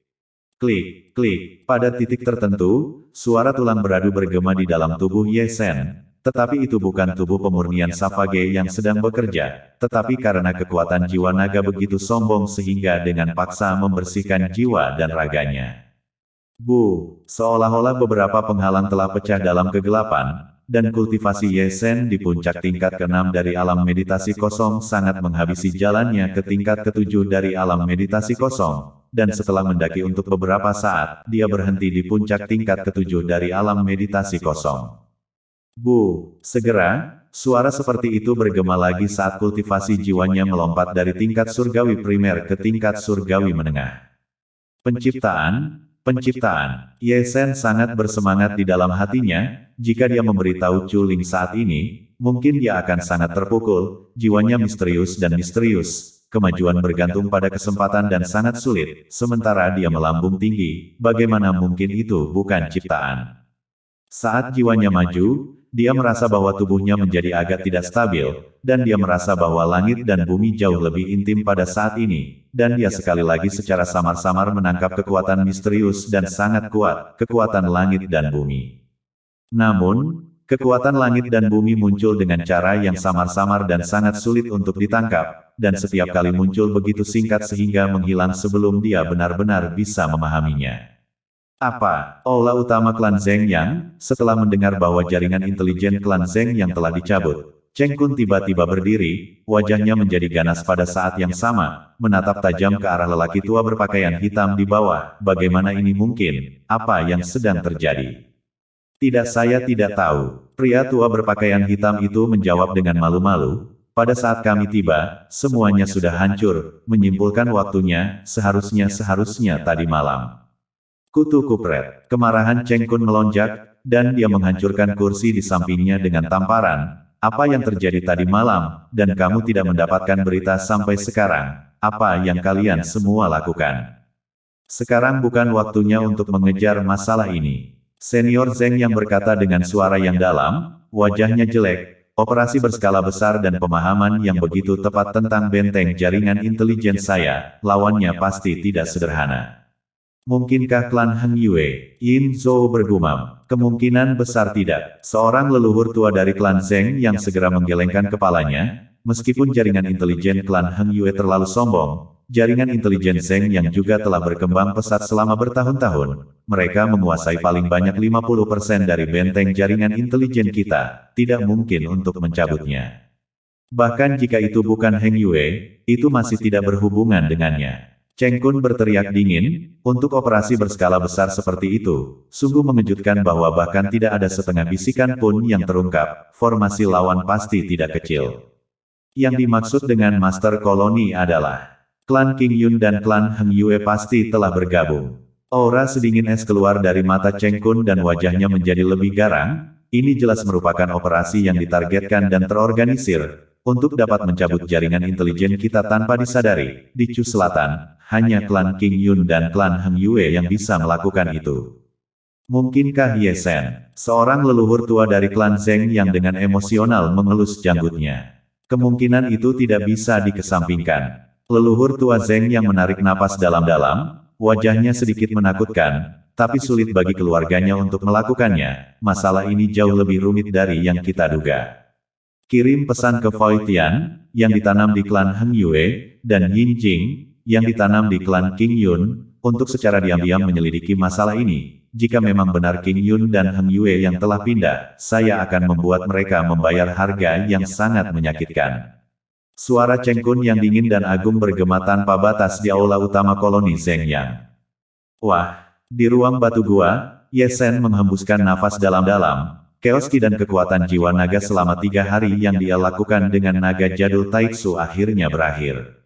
Klik, klik, pada titik tertentu, suara tulang beradu bergema di dalam tubuh Ye Sen, tetapi itu bukan tubuh pemurnian Savage yang sedang bekerja, tetapi karena kekuatan jiwa naga begitu sombong sehingga dengan paksa membersihkan jiwa dan raganya. Bu, seolah-olah beberapa penghalang telah pecah dalam kegelapan, dan kultivasi Ye Sen di puncak tingkat ke-6 dari alam meditasi kosong sangat menghabisi jalannya ke tingkat ke-7 dari alam meditasi kosong. Dan setelah mendaki untuk beberapa saat, dia berhenti di puncak tingkat ke-7 dari alam meditasi kosong. Bu, segera, suara seperti itu bergema lagi saat kultivasi jiwanya melompat dari tingkat surgawi primer ke tingkat surgawi menengah. Penciptaan, penciptaan. Ye Sen sangat bersemangat di dalam hatinya, jika dia memberitahu Chu Ling saat ini, mungkin dia akan sangat terpukul, jiwanya misterius dan misterius. Kemajuan bergantung pada kesempatan dan sangat sulit, sementara dia melambung tinggi, bagaimana mungkin itu bukan ciptaan? Saat jiwanya maju, dia merasa bahwa tubuhnya menjadi agak tidak stabil, dan dia merasa bahwa langit dan bumi jauh lebih intim pada saat ini, dan dia sekali lagi secara samar-samar menangkap kekuatan misterius dan sangat kuat, kekuatan langit dan bumi. Namun, kekuatan langit dan bumi muncul dengan cara yang samar-samar dan sangat sulit untuk ditangkap, dan setiap kali muncul begitu singkat sehingga menghilang sebelum dia benar-benar bisa memahaminya. Apa? Aula utama klan Zheng Yang, setelah mendengar bahwa jaringan intelijen klan Zheng Yang telah dicabut, Cheng Kun tiba-tiba berdiri, wajahnya menjadi ganas pada saat yang sama, menatap tajam ke arah lelaki tua berpakaian hitam di bawah. Bagaimana ini mungkin? Apa yang sedang terjadi? Tidak, saya tidak tahu. Pria tua berpakaian hitam itu menjawab dengan malu-malu. Pada saat kami tiba, semuanya sudah hancur, menyimpulkan waktunya, seharusnya tadi malam. Kutu kupret. Kemarahan Cheng Kun melonjak, dan dia menghancurkan kursi di sampingnya dengan tamparan. Apa yang terjadi tadi malam, dan kamu tidak mendapatkan berita sampai sekarang? Apa yang kalian semua lakukan? Sekarang bukan waktunya untuk mengejar masalah ini. Senior Zheng yang berkata dengan suara yang dalam, wajahnya jelek, operasi berskala besar dan pemahaman yang begitu tepat tentang benteng jaringan intelijen saya, lawannya pasti tidak sederhana. Mungkinkah klan Heng Yue? Yin Zhou bergumam. Kemungkinan besar tidak. Seorang leluhur tua dari klan Zheng yang segera menggelengkan kepalanya, meskipun jaringan intelijen klan Heng Yue terlalu sombong, jaringan intelijen Zheng yang juga telah berkembang pesat selama bertahun-tahun. Mereka menguasai paling banyak 50% dari benteng jaringan intelijen kita, tidak mungkin untuk mencabutnya. Bahkan jika itu bukan Heng Yue, itu masih tidak berhubungan dengannya. Cheng Kun berteriak dingin, untuk operasi berskala besar seperti itu, sungguh mengejutkan bahwa bahkan tidak ada setengah bisikan pun yang terungkap, formasi lawan pasti tidak kecil. Yang dimaksud dengan Master Koloni adalah, klan King Yun dan klan Heng Yue pasti telah bergabung. Aura sedingin es keluar dari mata Cheng Kun dan wajahnya menjadi lebih garang, ini jelas merupakan operasi yang ditargetkan dan terorganisir, untuk dapat mencabut jaringan intelijen kita tanpa disadari. Di Chu Selatan, hanya klan King Yun dan klan Heng Yue yang bisa melakukan itu. Mungkinkah Ye Shen, seorang leluhur tua dari klan Zheng yang dengan emosional mengelus janggutnya? Kemungkinan itu tidak bisa dikesampingkan. Leluhur tua Zheng yang menarik napas dalam-dalam, wajahnya sedikit menakutkan, tapi sulit bagi keluarganya untuk melakukannya. Masalah ini jauh lebih rumit dari yang kita duga. Kirim pesan ke Foi Tian, yang ditanam di klan Heng Yue, dan Yin Jing, yang ditanam di klan King Yun, untuk secara diam-diam menyelidiki masalah ini. Jika memang benar King Yun dan Heng Yue yang telah pindah, saya akan membuat mereka membayar harga yang sangat menyakitkan. Suara Cheng Kun yang dingin dan agung bergema tanpa batas di aula utama koloni Zheng Yang. Wah, di ruang batu gua, Ye Shen menghembuskan nafas dalam-dalam. Chaos Ki dan kekuatan jiwa naga selama 3 hari yang dia lakukan dengan naga jadul Taitsu akhirnya berakhir.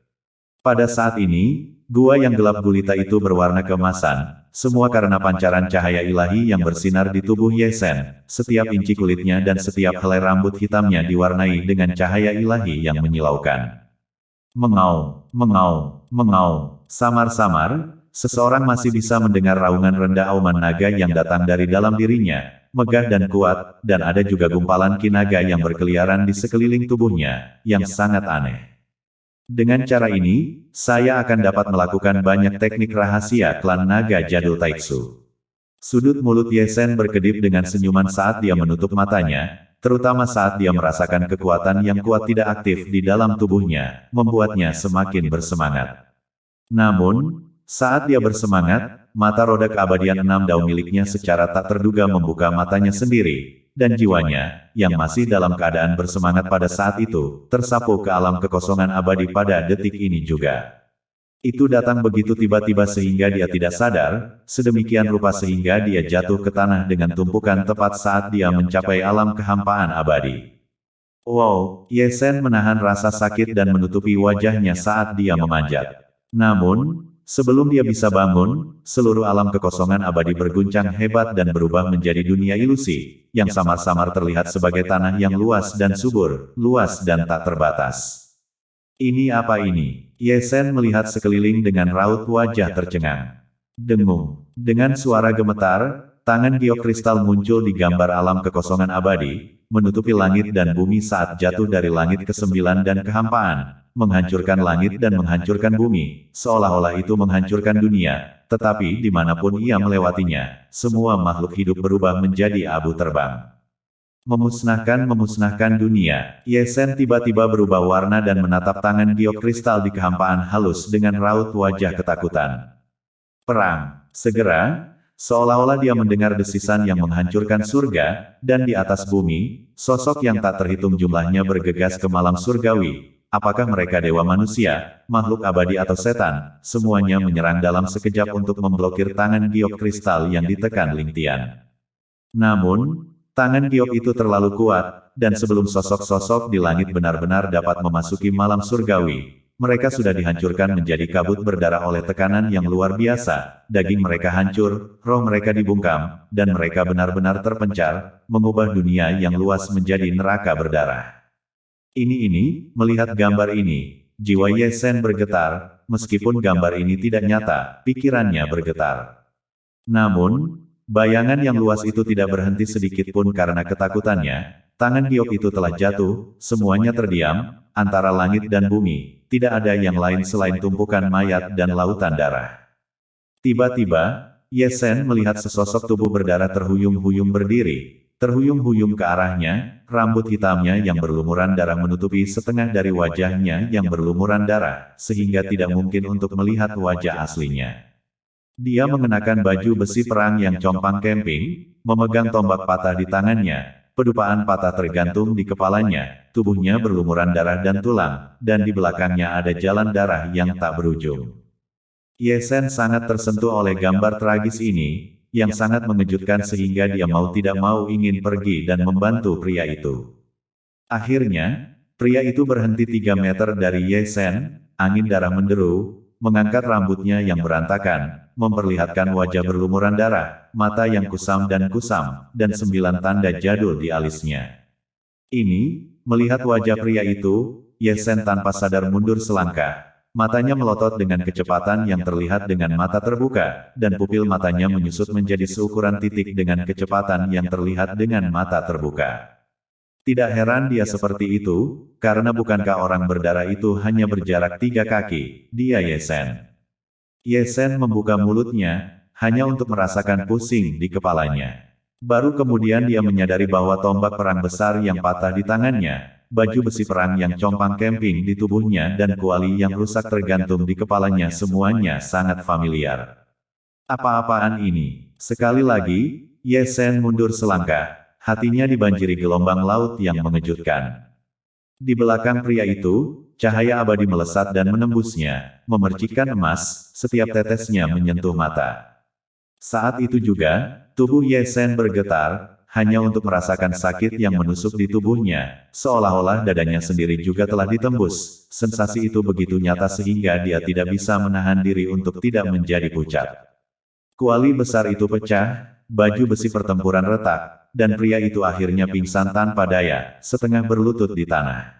Pada saat ini, gua yang gelap gulita itu berwarna keemasan, semua karena pancaran cahaya ilahi yang bersinar di tubuh Ye Shen. Setiap inci kulitnya dan setiap helai rambut hitamnya diwarnai dengan cahaya ilahi yang menyilaukan. Mengau, mengau, mengau, samar-samar, seseorang masih bisa mendengar raungan rendah auman naga yang datang dari dalam dirinya. Megah dan kuat, dan ada juga gumpalan ki naga yang berkeliaran di sekeliling tubuhnya, yang sangat aneh. Dengan cara ini, saya akan dapat melakukan banyak teknik rahasia klan naga jadul Taitsu. Sudut mulut Ye Shen berkedip dengan senyuman saat dia menutup matanya, terutama saat dia merasakan kekuatan yang kuat tidak aktif di dalam tubuhnya, membuatnya semakin bersemangat. Namun, saat dia bersemangat, mata roda keabadian 6 dao miliknya secara tak terduga membuka matanya sendiri, dan jiwanya, yang masih dalam keadaan bersemangat pada saat itu, tersapu ke alam kekosongan abadi pada detik ini juga. Itu datang begitu tiba-tiba sehingga dia tidak sadar, sedemikian rupa sehingga dia jatuh ke tanah dengan tumpukan tepat saat dia mencapai alam kehampaan abadi. Wow, Ye Shen menahan rasa sakit dan menutupi wajahnya saat dia memanjat. Namun, sebelum dia bisa bangun, seluruh alam kekosongan abadi berguncang hebat dan berubah menjadi dunia ilusi, yang samar-samar terlihat sebagai tanah yang luas dan subur, luas dan tak terbatas. Ini apa ini? Ye Shen melihat sekeliling dengan raut wajah tercengang. Dengung. Dengan suara gemetar, tangan giok kristal muncul di gambar alam kekosongan abadi, menutupi langit dan bumi saat jatuh dari langit ke-9 dan kehampaan, menghancurkan langit dan menghancurkan bumi, seolah-olah itu menghancurkan dunia, tetapi dimanapun ia melewatinya, semua makhluk hidup berubah menjadi abu terbang. Memusnahkan dunia. Ye Sen tiba-tiba berubah warna dan menatap tangan giok kristal di kehampaan halus dengan raut wajah ketakutan. Perang. Segera, seolah-olah dia mendengar desisan yang menghancurkan surga, dan di atas bumi, sosok yang tak terhitung jumlahnya bergegas ke malam surgawi. Apakah mereka dewa manusia, makhluk abadi atau setan, semuanya menyerang dalam sekejap untuk memblokir tangan giok kristal yang ditekan Ling Tian. Namun, tangan giok itu terlalu kuat, dan sebelum sosok-sosok di langit benar-benar dapat memasuki malam surgawi, mereka sudah dihancurkan menjadi kabut berdarah oleh tekanan yang luar biasa, daging mereka hancur, roh mereka dibungkam, dan mereka benar-benar terpencar, mengubah dunia yang luas menjadi neraka berdarah. Melihat gambar ini, jiwa Ye Sen bergetar, meskipun gambar ini tidak nyata, pikirannya bergetar. Namun, bayangan yang luas itu tidak berhenti sedikit pun karena ketakutannya, tangan giok itu telah jatuh, semuanya terdiam, antara langit dan bumi, tidak ada yang lain selain tumpukan mayat dan lautan darah. Tiba-tiba, Ye Sen melihat sesosok tubuh berdarah terhuyung-huyung berdiri, terhuyung-huyung ke arahnya, rambut hitamnya yang berlumuran darah menutupi setengah dari wajahnya yang berlumuran darah, sehingga tidak mungkin untuk melihat wajah aslinya. Dia mengenakan baju besi perang yang compang camping, memegang tombak patah di tangannya, pedupaan patah tergantung di kepalanya, tubuhnya berlumuran darah dan tulang, dan di belakangnya ada jalan darah yang tak berujung. Ye Sen sangat tersentuh oleh gambar tragis ini, yang sangat mengejutkan sehingga dia mau tidak mau ingin pergi dan membantu pria itu. Akhirnya, pria itu berhenti 3 meter dari Ye Sen, angin darah menderu, mengangkat rambutnya yang berantakan, memperlihatkan wajah berlumuran darah, mata yang kusam, dan 9 tanda jadul di alisnya. Melihat wajah pria itu, Ye Sen tanpa sadar mundur selangkah. Matanya melotot dengan kecepatan yang terlihat dengan mata terbuka, dan pupil matanya menyusut menjadi seukuran titik dengan kecepatan yang terlihat dengan mata terbuka. Tidak heran dia seperti itu, karena bukankah orang berdarah itu hanya berjarak 3 kaki, dia Ye Sen. Ye Sen membuka mulutnya, hanya untuk merasakan pusing di kepalanya. Baru kemudian dia menyadari bahwa tombak perang besar yang patah di tangannya, baju besi perang yang compang camping di tubuhnya dan kuali yang rusak tergantung di kepalanya semuanya sangat familiar. Apa-apaan ini? Sekali lagi, Ye Sen mundur selangkah. Hatinya dibanjiri gelombang laut yang mengejutkan. Di belakang pria itu, cahaya abadi melesat dan menembusnya, memercikkan emas, setiap tetesnya menyentuh mata. Saat itu juga, tubuh Ye Sen bergetar, hanya untuk merasakan sakit yang menusuk di tubuhnya, seolah-olah dadanya sendiri juga telah ditembus. Sensasi itu begitu nyata sehingga dia tidak bisa menahan diri untuk tidak menjadi pucat. Kuali besar itu pecah, baju besi pertempuran retak, dan pria itu akhirnya pingsan tanpa daya, setengah berlutut di tanah.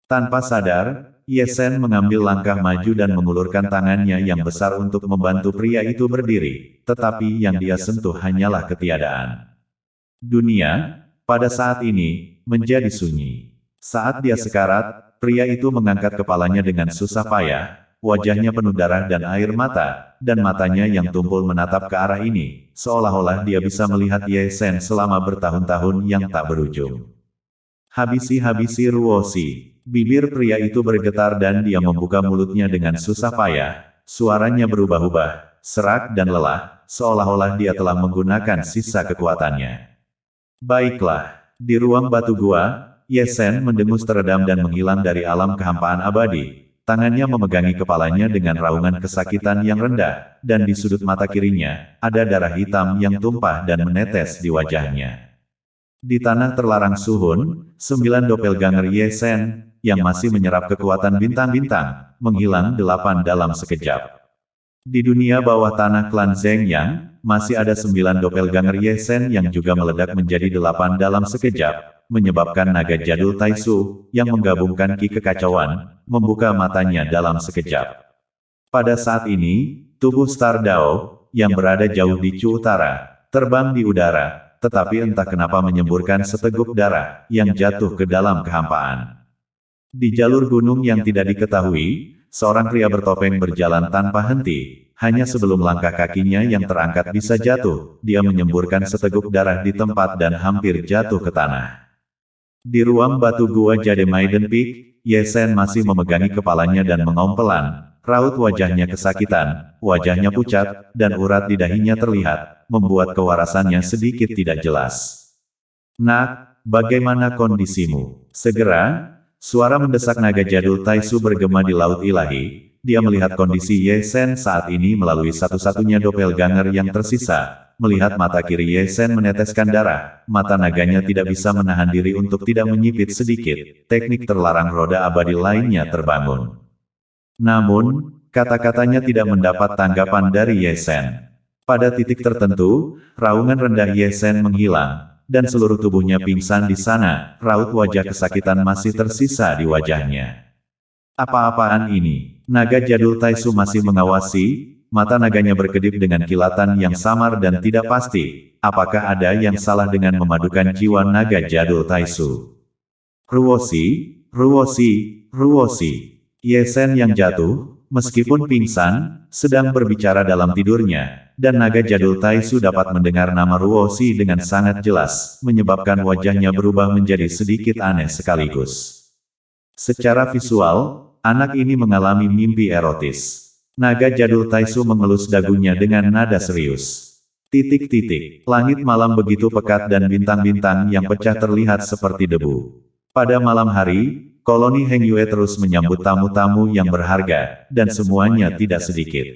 Tanpa sadar, Ye Sen mengambil langkah maju dan mengulurkan tangannya yang besar untuk membantu pria itu berdiri, tetapi yang dia sentuh hanyalah ketiadaan. Dunia, pada saat ini, menjadi sunyi. Saat dia sekarat, pria itu mengangkat kepalanya dengan susah payah, wajahnya penuh darah dan air mata, dan matanya yang tumpul menatap ke arah ini, seolah-olah dia bisa melihat Ye Sen selama bertahun-tahun yang tak berujung. Habisi Ruosi. Bibir pria itu bergetar dan dia membuka mulutnya dengan susah payah, suaranya berubah-ubah, serak dan lelah, seolah-olah dia telah menggunakan sisa kekuatannya. Baiklah, di ruang batu gua, Ye Sen mendengus teredam dan menghilang dari alam kehampaan abadi. Tangannya memegangi kepalanya dengan raungan kesakitan yang rendah, dan di sudut mata kirinya, ada darah hitam yang tumpah dan menetes di wajahnya. Di tanah terlarang Suhun, 9 doppelganger Ye Sen, yang masih menyerap kekuatan bintang-bintang, menghilang 8 dalam sekejap. Di dunia bawah tanah klan Zheng Yang, masih ada 9 doppelganger Ye Sen yang juga meledak menjadi 8 dalam sekejap, menyebabkan naga jadul Taisu, yang menggabungkan ki kekacauan, membuka matanya dalam sekejap. Pada saat ini, tubuh Star Dao, yang berada jauh di Chu Utara, terbang di udara, tetapi entah kenapa menyemburkan seteguk darah yang jatuh ke dalam kehampaan. Di jalur gunung yang tidak diketahui, seorang pria bertopeng berjalan tanpa henti. Hanya sebelum langkah kakinya yang terangkat bisa jatuh, dia menyemburkan seteguk darah di tempat dan hampir jatuh ke tanah. Di ruang batu gua Jade Maiden Peak, Ye Sen masih memegangi kepalanya dan mengaum pelan. Raut wajahnya kesakitan, wajahnya pucat, dan urat di dahinya terlihat, membuat kewarasannya sedikit tidak jelas. "Nak, bagaimana kondisimu?" Segera, suara mendesak naga jadul Taisu bergema di Laut Ilahi. Dia melihat kondisi Ye Sen saat ini melalui satu-satunya doppelganger yang tersisa. Melihat mata kiri Ye Sen meneteskan darah, mata naganya tidak bisa menahan diri untuk tidak menyipit sedikit. Teknik terlarang roda abadi lainnya terbangun. Namun, kata-katanya tidak mendapat tanggapan dari Ye Sen. Pada titik tertentu, raungan rendah Ye Sen menghilang, dan seluruh tubuhnya pingsan di sana. Raut wajah kesakitan masih tersisa di wajahnya. Apa-apaan ini? Naga jadul Taisu masih mengawasi, mata naganya berkedip dengan kilatan yang samar dan tidak pasti. Apakah ada yang salah dengan memadukan jiwa naga jadul Taisu? Ruoshi, Ruoshi, Ruoshi. Ye Sen yang jatuh, meskipun pingsan, sedang berbicara dalam tidurnya, dan naga jadul Taisu dapat mendengar nama Ruoshi dengan sangat jelas, menyebabkan wajahnya berubah menjadi sedikit aneh sekaligus. Secara visual, anak ini mengalami mimpi erotis. Naga jadul Taisu mengelus dagunya dengan nada serius. Titik-titik, langit malam begitu pekat dan bintang-bintang yang pecah terlihat seperti debu. Pada malam hari, koloni Heng Yue terus menyambut tamu-tamu yang berharga, dan semuanya tidak sedikit.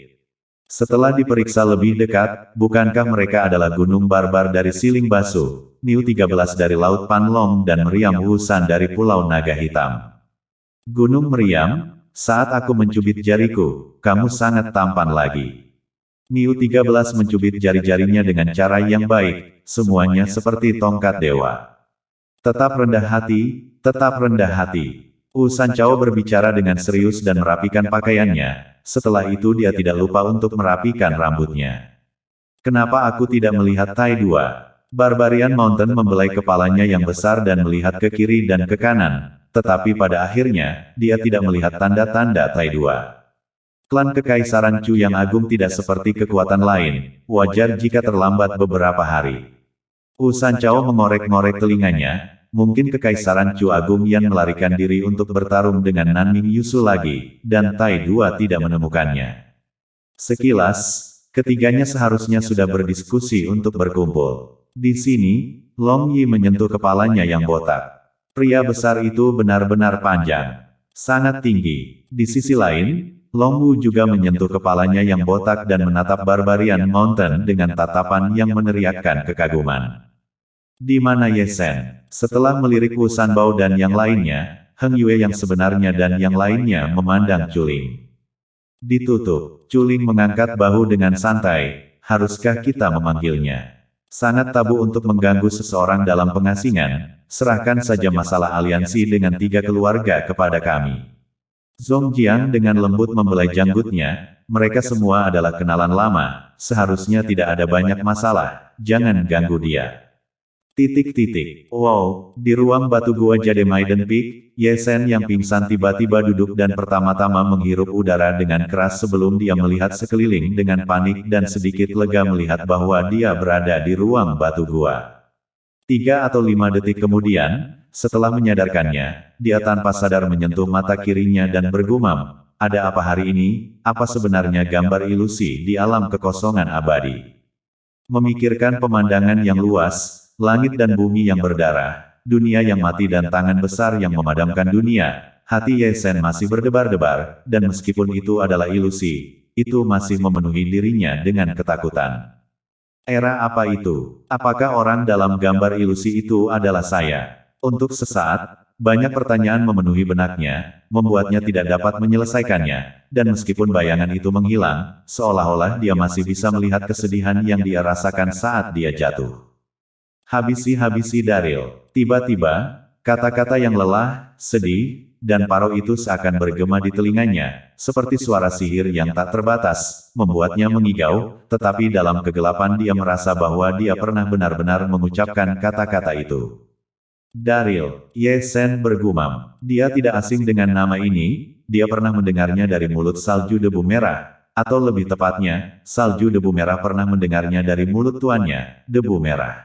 Setelah diperiksa lebih dekat, bukankah mereka adalah gunung barbar dari Siling Basu, Niu 13 dari Laut Panlong dan Meriam Wusan dari Pulau Naga Hitam? Gunung Meriam, saat aku mencubit jariku, kamu sangat tampan lagi. Niu 13 mencubit jari-jarinya dengan cara yang baik, semuanya seperti tongkat dewa. Tetap rendah hati, tetap rendah hati. Wu Sanchao berbicara dengan serius dan merapikan pakaiannya. Setelah itu dia tidak lupa untuk merapikan rambutnya. Kenapa aku tidak melihat Tai Dua? Barbarian Mountain membelai kepalanya yang besar dan melihat ke kiri dan ke kanan. Tetapi pada akhirnya, dia tidak melihat tanda-tanda Tai Dua. Klan Kekaisaran Chu yang agung tidak seperti kekuatan lain. Wajar jika terlambat beberapa hari. Wu Sanchao mengorek-ngorek telinganya, mungkin Kekaisaran Chu Agung Yan melarikan diri untuk bertarung dengan Nanming Yusu lagi, dan Tai Dua tidak menemukannya. Sekilas, ketiganya seharusnya sudah berdiskusi untuk berkumpul. Di sini, Long Yi menyentuh kepalanya yang botak. Pria besar itu benar-benar panjang, sangat tinggi. Di sisi lain, Long Wu juga menyentuh kepalanya yang botak dan menatap Barbarian Mountain dengan tatapan yang meneriakkan kekaguman. Di mana Ye Sen? Setelah melirik Wu Sanbao dan yang lainnya, Heng Yue yang sebenarnya dan yang lainnya memandang Culing. Ditutup. Culing mengangkat bahu dengan santai. Haruskah kita memanggilnya? Sangat tabu untuk mengganggu seseorang dalam pengasingan. Serahkan saja masalah aliansi dengan 3 keluarga kepada kami. Zong Jiang dengan lembut membelai janggutnya. Mereka semua adalah kenalan lama. Seharusnya tidak ada banyak masalah. Jangan ganggu dia. Titik-titik. Wow, di ruang batu gua Jade Maiden Peak, Ye Sen yang pingsan tiba-tiba duduk dan pertama-tama menghirup udara dengan keras sebelum dia melihat sekeliling dengan panik dan sedikit lega melihat bahwa dia berada di ruang batu gua. 3 atau 5 detik kemudian, setelah menyadarkannya, dia tanpa sadar menyentuh mata kirinya dan bergumam, ada apa hari ini? Apa sebenarnya gambar ilusi di alam kekosongan abadi? Memikirkan pemandangan yang luas, langit dan bumi yang berdarah, dunia yang mati dan tangan besar yang memadamkan dunia, hati Ye Sen masih berdebar-debar, dan meskipun itu adalah ilusi, itu masih memenuhi dirinya dengan ketakutan. Era apa itu? Apakah orang dalam gambar ilusi itu adalah saya? Untuk sesaat, banyak pertanyaan memenuhi benaknya, membuatnya tidak dapat menyelesaikannya, dan meskipun bayangan itu menghilang, seolah-olah dia masih bisa melihat kesedihan yang dia rasakan saat dia jatuh. Habisi Daril. Tiba-tiba, Kata-kata yang lelah, sedih, dan parau itu seakan bergema di telinganya, seperti suara sihir yang tak terbatas, membuatnya mengigau, tetapi dalam kegelapan dia merasa bahwa dia pernah benar-benar mengucapkan kata-kata itu. Daryl, Ye Sen bergumam. Dia tidak asing dengan nama ini, dia pernah mendengarnya dari mulut salju debu merah. Atau lebih tepatnya, salju debu merah pernah mendengarnya dari mulut tuannya, debu merah.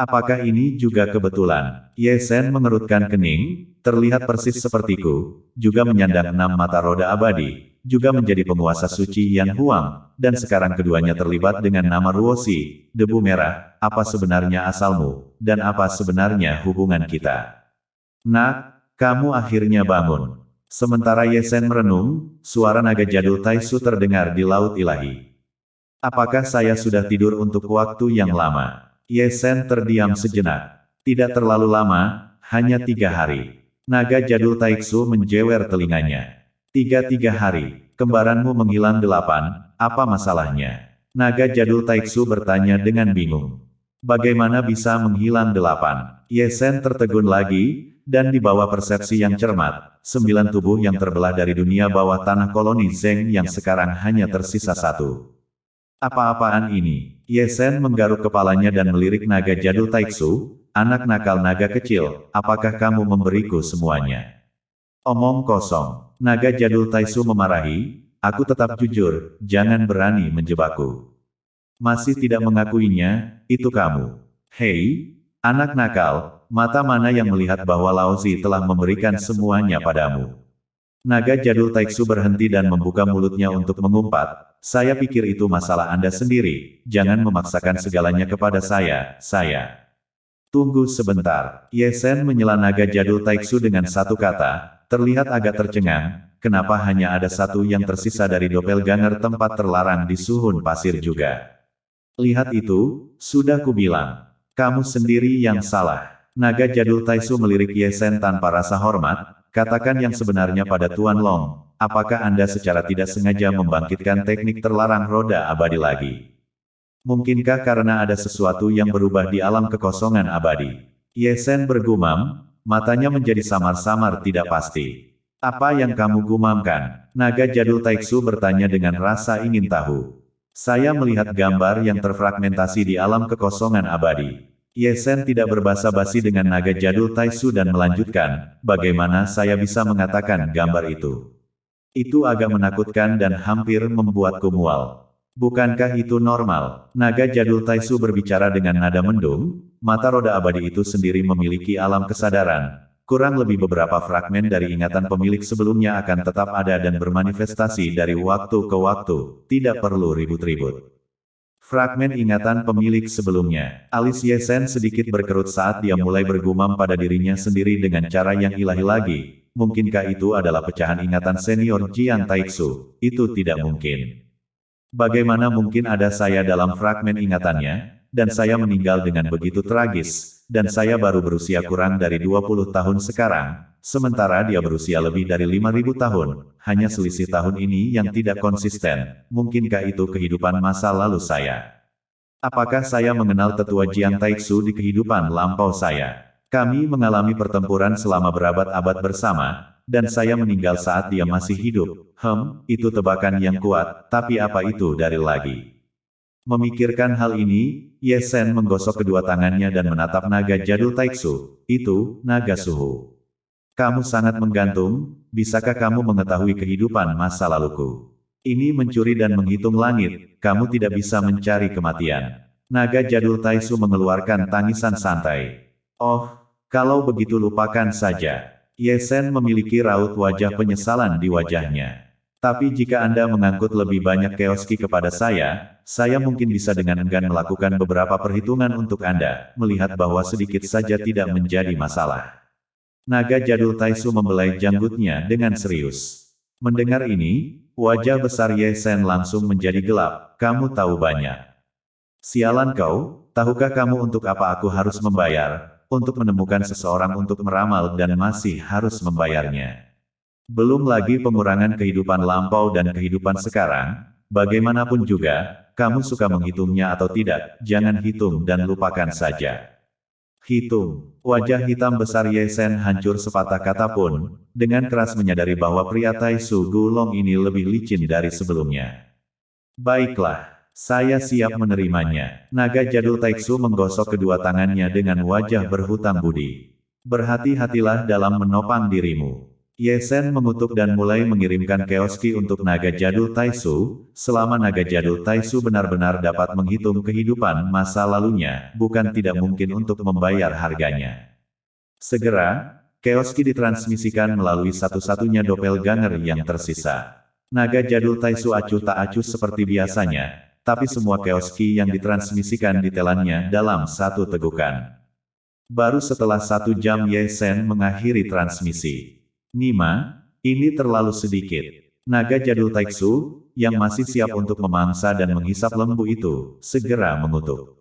Apakah ini juga kebetulan? Ye Sen mengerutkan kening, terlihat persis sepertiku, juga menyandang 6 mata roda abadi, juga menjadi penguasa suci Yan Huang, dan sekarang keduanya terlibat dengan nama Ruosi, debu merah. Apa sebenarnya asalmu, dan apa sebenarnya hubungan kita? Nak, kamu akhirnya bangun. Sementara Ye Sen merenung, suara naga jadul Taisu terdengar di laut ilahi. Apakah saya sudah tidur untuk waktu yang lama? Ye Sen terdiam sejenak. Tidak terlalu lama, hanya 3 hari. Naga jadul Taiksu menjewer telinganya. 3 hari. Kembaranmu menghilang 8, apa masalahnya? Naga jadul Taiksu bertanya dengan bingung. Bagaimana bisa menghilang 8? Ye Sen tertegun lagi, dan di bawah persepsi yang cermat, 9 tubuh yang terbelah dari dunia bawah tanah koloni Zeng yang sekarang hanya tersisa 1. Apa-apaan ini? Ye Sen menggaruk kepalanya dan melirik naga jadul Taiksu, anak nakal naga kecil, apakah kamu memberiku semuanya? Omong kosong. Naga jadul Taisu memarahi, aku tetap jujur, jangan berani menjebakku. Masih tidak mengakuinya, itu kamu. Hei, anak nakal, mata mana yang melihat bahwa Laozi telah memberikan semuanya padamu? Naga jadul Taiksu berhenti dan membuka mulutnya untuk mengumpat, saya pikir itu masalah Anda sendiri, jangan memaksakan segalanya kepada saya. Tunggu sebentar. Ye Sen menyela naga jadul Taiksu dengan satu kata, terlihat agak tercengang, kenapa hanya ada satu yang tersisa dari doppelganger tempat terlarang di Suhun Pasir juga. Lihat itu, sudah kubilang. Kamu sendiri yang salah. Naga jadul Taisu melirik Ye Sen tanpa rasa hormat, katakan yang sebenarnya pada Tuan Long, apakah Anda secara tidak sengaja membangkitkan teknik terlarang roda abadi lagi? Mungkinkah karena ada sesuatu yang berubah di alam kekosongan abadi? Ye Sen bergumam, matanya menjadi samar-samar tidak pasti. Apa yang kamu gumamkan? Naga jadul Taiksu bertanya dengan rasa ingin tahu. Saya melihat gambar yang terfragmentasi di alam kekosongan abadi. Ye Sen tidak berbasa-basi dengan naga jadul Taisu dan melanjutkan, bagaimana saya bisa mengatakan gambar itu? Itu agak menakutkan dan hampir membuatku mual. Bukankah itu normal? Naga jadul Taisu berbicara dengan nada mendung, mata roda abadi itu sendiri memiliki alam kesadaran. Kurang lebih beberapa fragmen dari ingatan pemilik sebelumnya akan tetap ada dan bermanifestasi dari waktu ke waktu, tidak perlu ribut-ribut. Fragmen ingatan pemilik sebelumnya. Alis Ye Sen sedikit berkerut saat dia mulai bergumam pada dirinya sendiri dengan cara yang ilahi lagi. Mungkinkah itu adalah pecahan ingatan senior Jian Taiksu? Itu tidak mungkin. Bagaimana mungkin ada saya dalam fragmen ingatannya, dan saya meninggal dengan begitu tragis, dan saya baru berusia kurang dari 20 tahun sekarang, sementara dia berusia lebih dari 5.000 tahun, hanya selisih tahun ini yang tidak konsisten, mungkinkah itu kehidupan masa lalu saya? Apakah saya mengenal tetua Jiang Taiksu di kehidupan lampau saya? Kami mengalami pertempuran selama berabad-abad bersama, dan saya meninggal saat dia masih hidup. Itu tebakan yang kuat, tapi apa itu dari lagi? Memikirkan hal ini, Ye Sen menggosok kedua tangannya dan menatap naga jadul Taiksu. Itu, naga suhu. Kamu sangat menggantung, bisakah kamu mengetahui kehidupan masa laluku? Ini mencuri dan menghitung langit, kamu tidak bisa mencari kematian. Naga jadul Taisu mengeluarkan tangisan santai. Oh, kalau begitu lupakan saja. Ye Sen memiliki raut wajah penyesalan di wajahnya. Tapi jika Anda mengangkut lebih banyak keoski kepada saya mungkin bisa dengan enggan melakukan beberapa perhitungan untuk Anda, melihat bahwa sedikit saja tidak menjadi masalah. Naga jadul Taisu membelai janggutnya dengan serius. Mendengar ini, wajah besar Ye Sen langsung menjadi gelap, kamu tahu banyak. Sialan kau, tahukah kamu untuk apa aku harus membayar, untuk menemukan seseorang untuk meramal dan masih harus membayarnya. Belum lagi pengurangan kehidupan lampau dan kehidupan sekarang, bagaimanapun juga, kamu suka menghitungnya atau tidak, jangan hitung dan lupakan saja. Hitung. Wajah hitam besar Ye Sen hancur sepatah kata pun, dengan keras menyadari bahwa pria Tai Su Gulong ini lebih licin dari sebelumnya. Baiklah, saya siap menerimanya. Naga jadul Taiksu menggosok kedua tangannya dengan wajah berhutang budi. Berhati-hatilah dalam menopang dirimu. Ye Sen mengutuk dan mulai mengirimkan keoski untuk naga jadul Taiksu, selama naga jadul Taiksu benar-benar dapat menghitung kehidupan masa lalunya, bukan tidak mungkin untuk membayar harganya. Segera, keoski ditransmisikan melalui satu-satunya doppelganger yang tersisa. Naga jadul Taiksu acuh tak acuh seperti biasanya, tapi semua keoski yang ditransmisikan ditelannya dalam satu tegukan. Baru setelah 1 jam Ye Sen mengakhiri transmisi. Nima, ini terlalu sedikit. Naga jadul Taiksu, yang masih siap untuk memangsa dan menghisap lembu itu, segera mengutuk.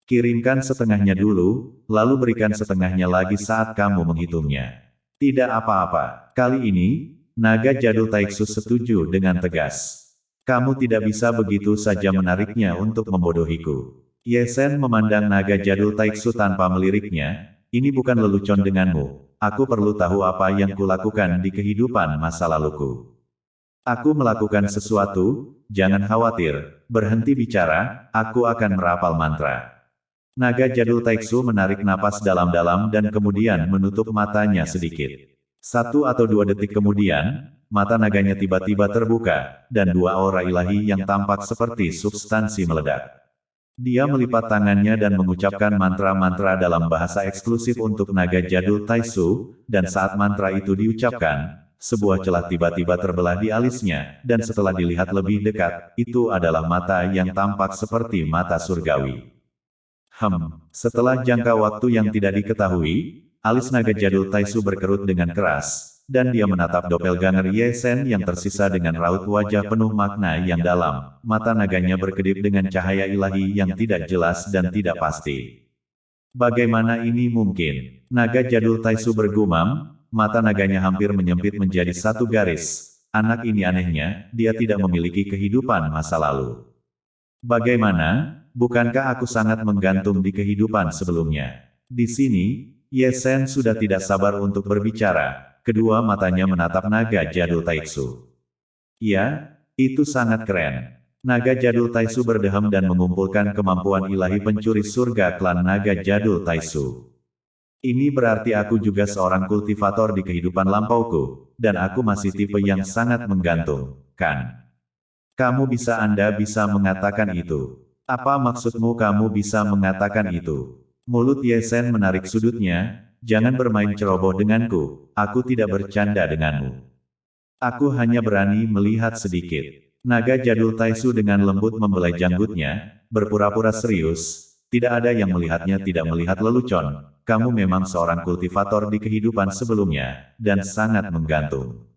Kirimkan setengahnya dulu, lalu berikan setengahnya lagi saat kamu menghitungnya. Tidak apa-apa, kali ini, naga jadul Taiksu setuju dengan tegas. Kamu tidak bisa begitu saja menariknya untuk membodohiku. Ye Sen memandang naga jadul Taiksu tanpa meliriknya, ini bukan lelucon denganmu. Aku perlu tahu apa yang kulakukan di kehidupan masa laluku. Aku melakukan sesuatu, jangan khawatir, berhenti bicara, aku akan merapal mantra. Naga jadul Taiksu menarik napas dalam-dalam dan kemudian menutup matanya sedikit. 1 atau 2 detik kemudian, mata naganya tiba-tiba terbuka, dan 2 aura ilahi yang tampak seperti substansi meledak. Dia melipat tangannya dan mengucapkan mantra-mantra dalam bahasa eksklusif untuk naga jadul Taiksu, dan saat mantra itu diucapkan, sebuah celah tiba-tiba terbelah di alisnya, dan setelah dilihat lebih dekat, itu adalah mata yang tampak seperti mata surgawi. Setelah jangka waktu yang tidak diketahui, alis naga jadul Taiksu berkerut dengan keras, dan dia menatap doppelganger Ye Sen yang tersisa dengan raut wajah penuh makna yang dalam. Mata naganya berkedip dengan cahaya ilahi yang tidak jelas dan tidak pasti. Bagaimana ini mungkin? Naga jadul Taiksu bergumam, mata naganya hampir menyempit menjadi satu garis. Anak ini anehnya, dia tidak memiliki kehidupan masa lalu. Bagaimana? Bukankah aku sangat menggantung di kehidupan sebelumnya? Di sini, Ye Sen sudah tidak sabar untuk berbicara. Kedua matanya menatap naga jadul Taiksu. Ya, itu sangat keren. Naga jadul Taiksu berdeham dan mengumpulkan kemampuan ilahi pencuri surga klan naga jadul Taiksu. Ini berarti aku juga seorang kultivator di kehidupan lampauku, dan aku masih tipe yang sangat menggantung, kan? Anda bisa mengatakan itu. Apa maksudmu kamu bisa mengatakan itu? Mulut Ye Sen menarik sudutnya. Jangan bermain ceroboh denganku, aku tidak bercanda denganmu. Aku hanya berani melihat sedikit. Naga jadul Taiksu dengan lembut membelai janggutnya, berpura-pura serius, tidak ada yang melihatnya tidak melihat lelucon, kamu memang seorang kultivator di kehidupan sebelumnya, dan sangat menggantung.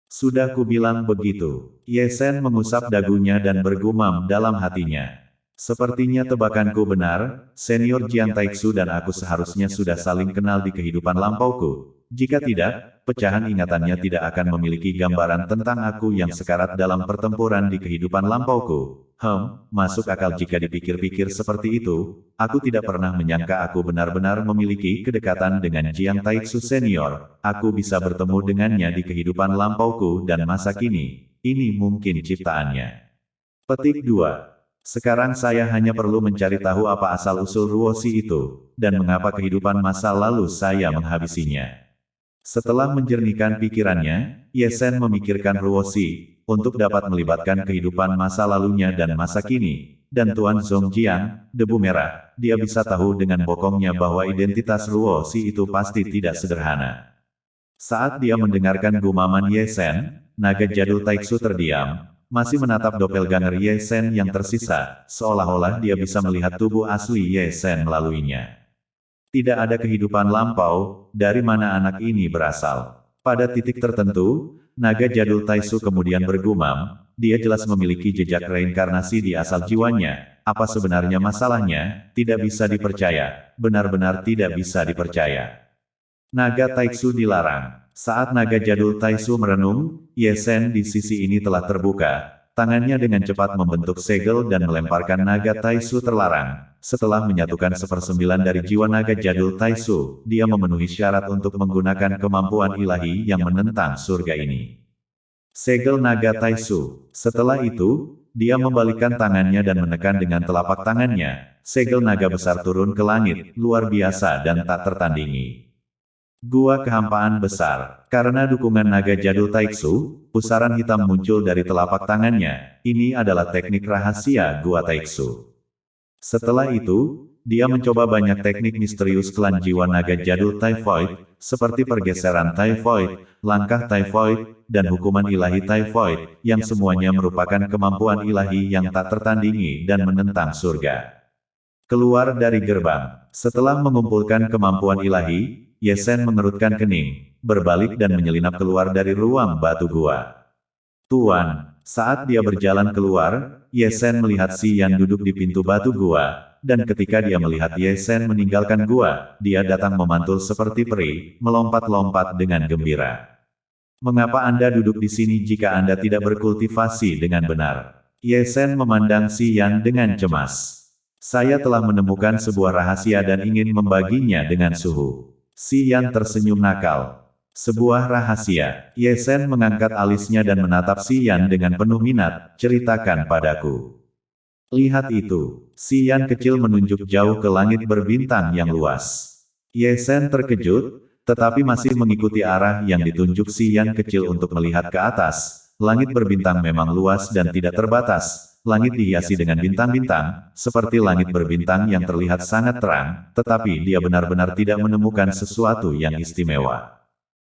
Sudah kubilang begitu. Ye Sen mengusap dagunya dan bergumam dalam hatinya. Sepertinya tebakanku benar, senior Jiang Taiksu dan aku seharusnya sudah saling kenal di kehidupan lampauku. Jika tidak, pecahan ingatannya tidak akan memiliki gambaran tentang aku yang sekarat dalam pertempuran di kehidupan lampauku. Masuk akal jika dipikir-pikir seperti itu, aku tidak pernah menyangka aku benar-benar memiliki kedekatan dengan Jiang Taiksu senior. Aku bisa bertemu dengannya di kehidupan lampauku dan masa kini. Ini mungkin ciptaannya. Petik 2. Sekarang saya hanya perlu mencari tahu apa asal-usul Ruoshi itu, dan mengapa kehidupan masa lalu saya menghabisinya. Setelah menjernihkan pikirannya, Ye Sen memikirkan Ruoshi, untuk dapat melibatkan kehidupan masa lalunya dan masa kini, dan Tuan Zongjiang, debu merah, dia bisa tahu dengan bokongnya bahwa identitas Ruoshi itu pasti tidak sederhana. Saat dia mendengarkan gumaman Ye Sen, naga jadul Taiksu terdiam, masih menatap doppelganger Ye Sen yang tersisa, seolah-olah dia bisa melihat tubuh asli Ye Sen melaluinya. Tidak ada kehidupan lampau, dari mana anak ini berasal. Pada titik tertentu, naga jadul Taiksu kemudian bergumam, dia jelas memiliki jejak reinkarnasi di asal jiwanya. Apa sebenarnya masalahnya? Tidak bisa dipercaya, benar-benar tidak bisa dipercaya. Naga Taiksu dilarang. Saat naga jadul Taiksu merenung, Ye Sen di sisi ini telah terbuka, tangannya dengan cepat membentuk segel dan melemparkan naga Taisu terlarang. Setelah menyatukan 1/9 dari jiwa naga jadul Taisu, dia memenuhi syarat untuk menggunakan kemampuan ilahi yang menentang surga ini. Segel naga Taisu. Setelah itu, dia membalikkan tangannya dan menekan dengan telapak tangannya. Segel naga besar turun ke langit, luar biasa dan tak tertandingi. Gua kehampaan besar. Karena dukungan naga jadul Taiksu, pusaran hitam muncul dari telapak tangannya. Ini adalah teknik rahasia Gua Taiksu. Setelah itu, dia mencoba banyak teknik misterius klan jiwa naga jadul Typhoid, seperti pergeseran Typhoid, langkah Typhoid, dan hukuman ilahi Typhoid, yang semuanya merupakan kemampuan ilahi yang tak tertandingi dan menentang surga. Keluar dari gerbang. Setelah mengumpulkan kemampuan ilahi, Yesen mengerutkan kening, berbalik dan menyelinap keluar dari ruang batu gua. Tuan, saat dia berjalan keluar, Yesen melihat Si Yan duduk di pintu batu gua, dan ketika dia melihat Yesen meninggalkan gua, dia datang memantul seperti peri, melompat-lompat dengan gembira. Mengapa Anda duduk di sini jika Anda tidak berkultivasi dengan benar? Yesen memandang Si Yan dengan cemas. Saya telah menemukan sebuah rahasia dan ingin membaginya dengan suhu. Si Yan tersenyum nakal. Sebuah rahasia. Yesen mengangkat alisnya dan menatap Si Yan dengan penuh minat. Ceritakan padaku. Lihat itu. Si Yan kecil menunjuk jauh ke langit berbintang yang luas. Yesen terkejut, tetapi masih mengikuti arah yang ditunjuk Si Yan kecil untuk melihat ke atas. Langit berbintang memang luas dan tidak terbatas. Langit dihiasi dengan bintang-bintang, seperti langit berbintang yang terlihat sangat terang, tetapi dia benar-benar tidak menemukan sesuatu yang istimewa.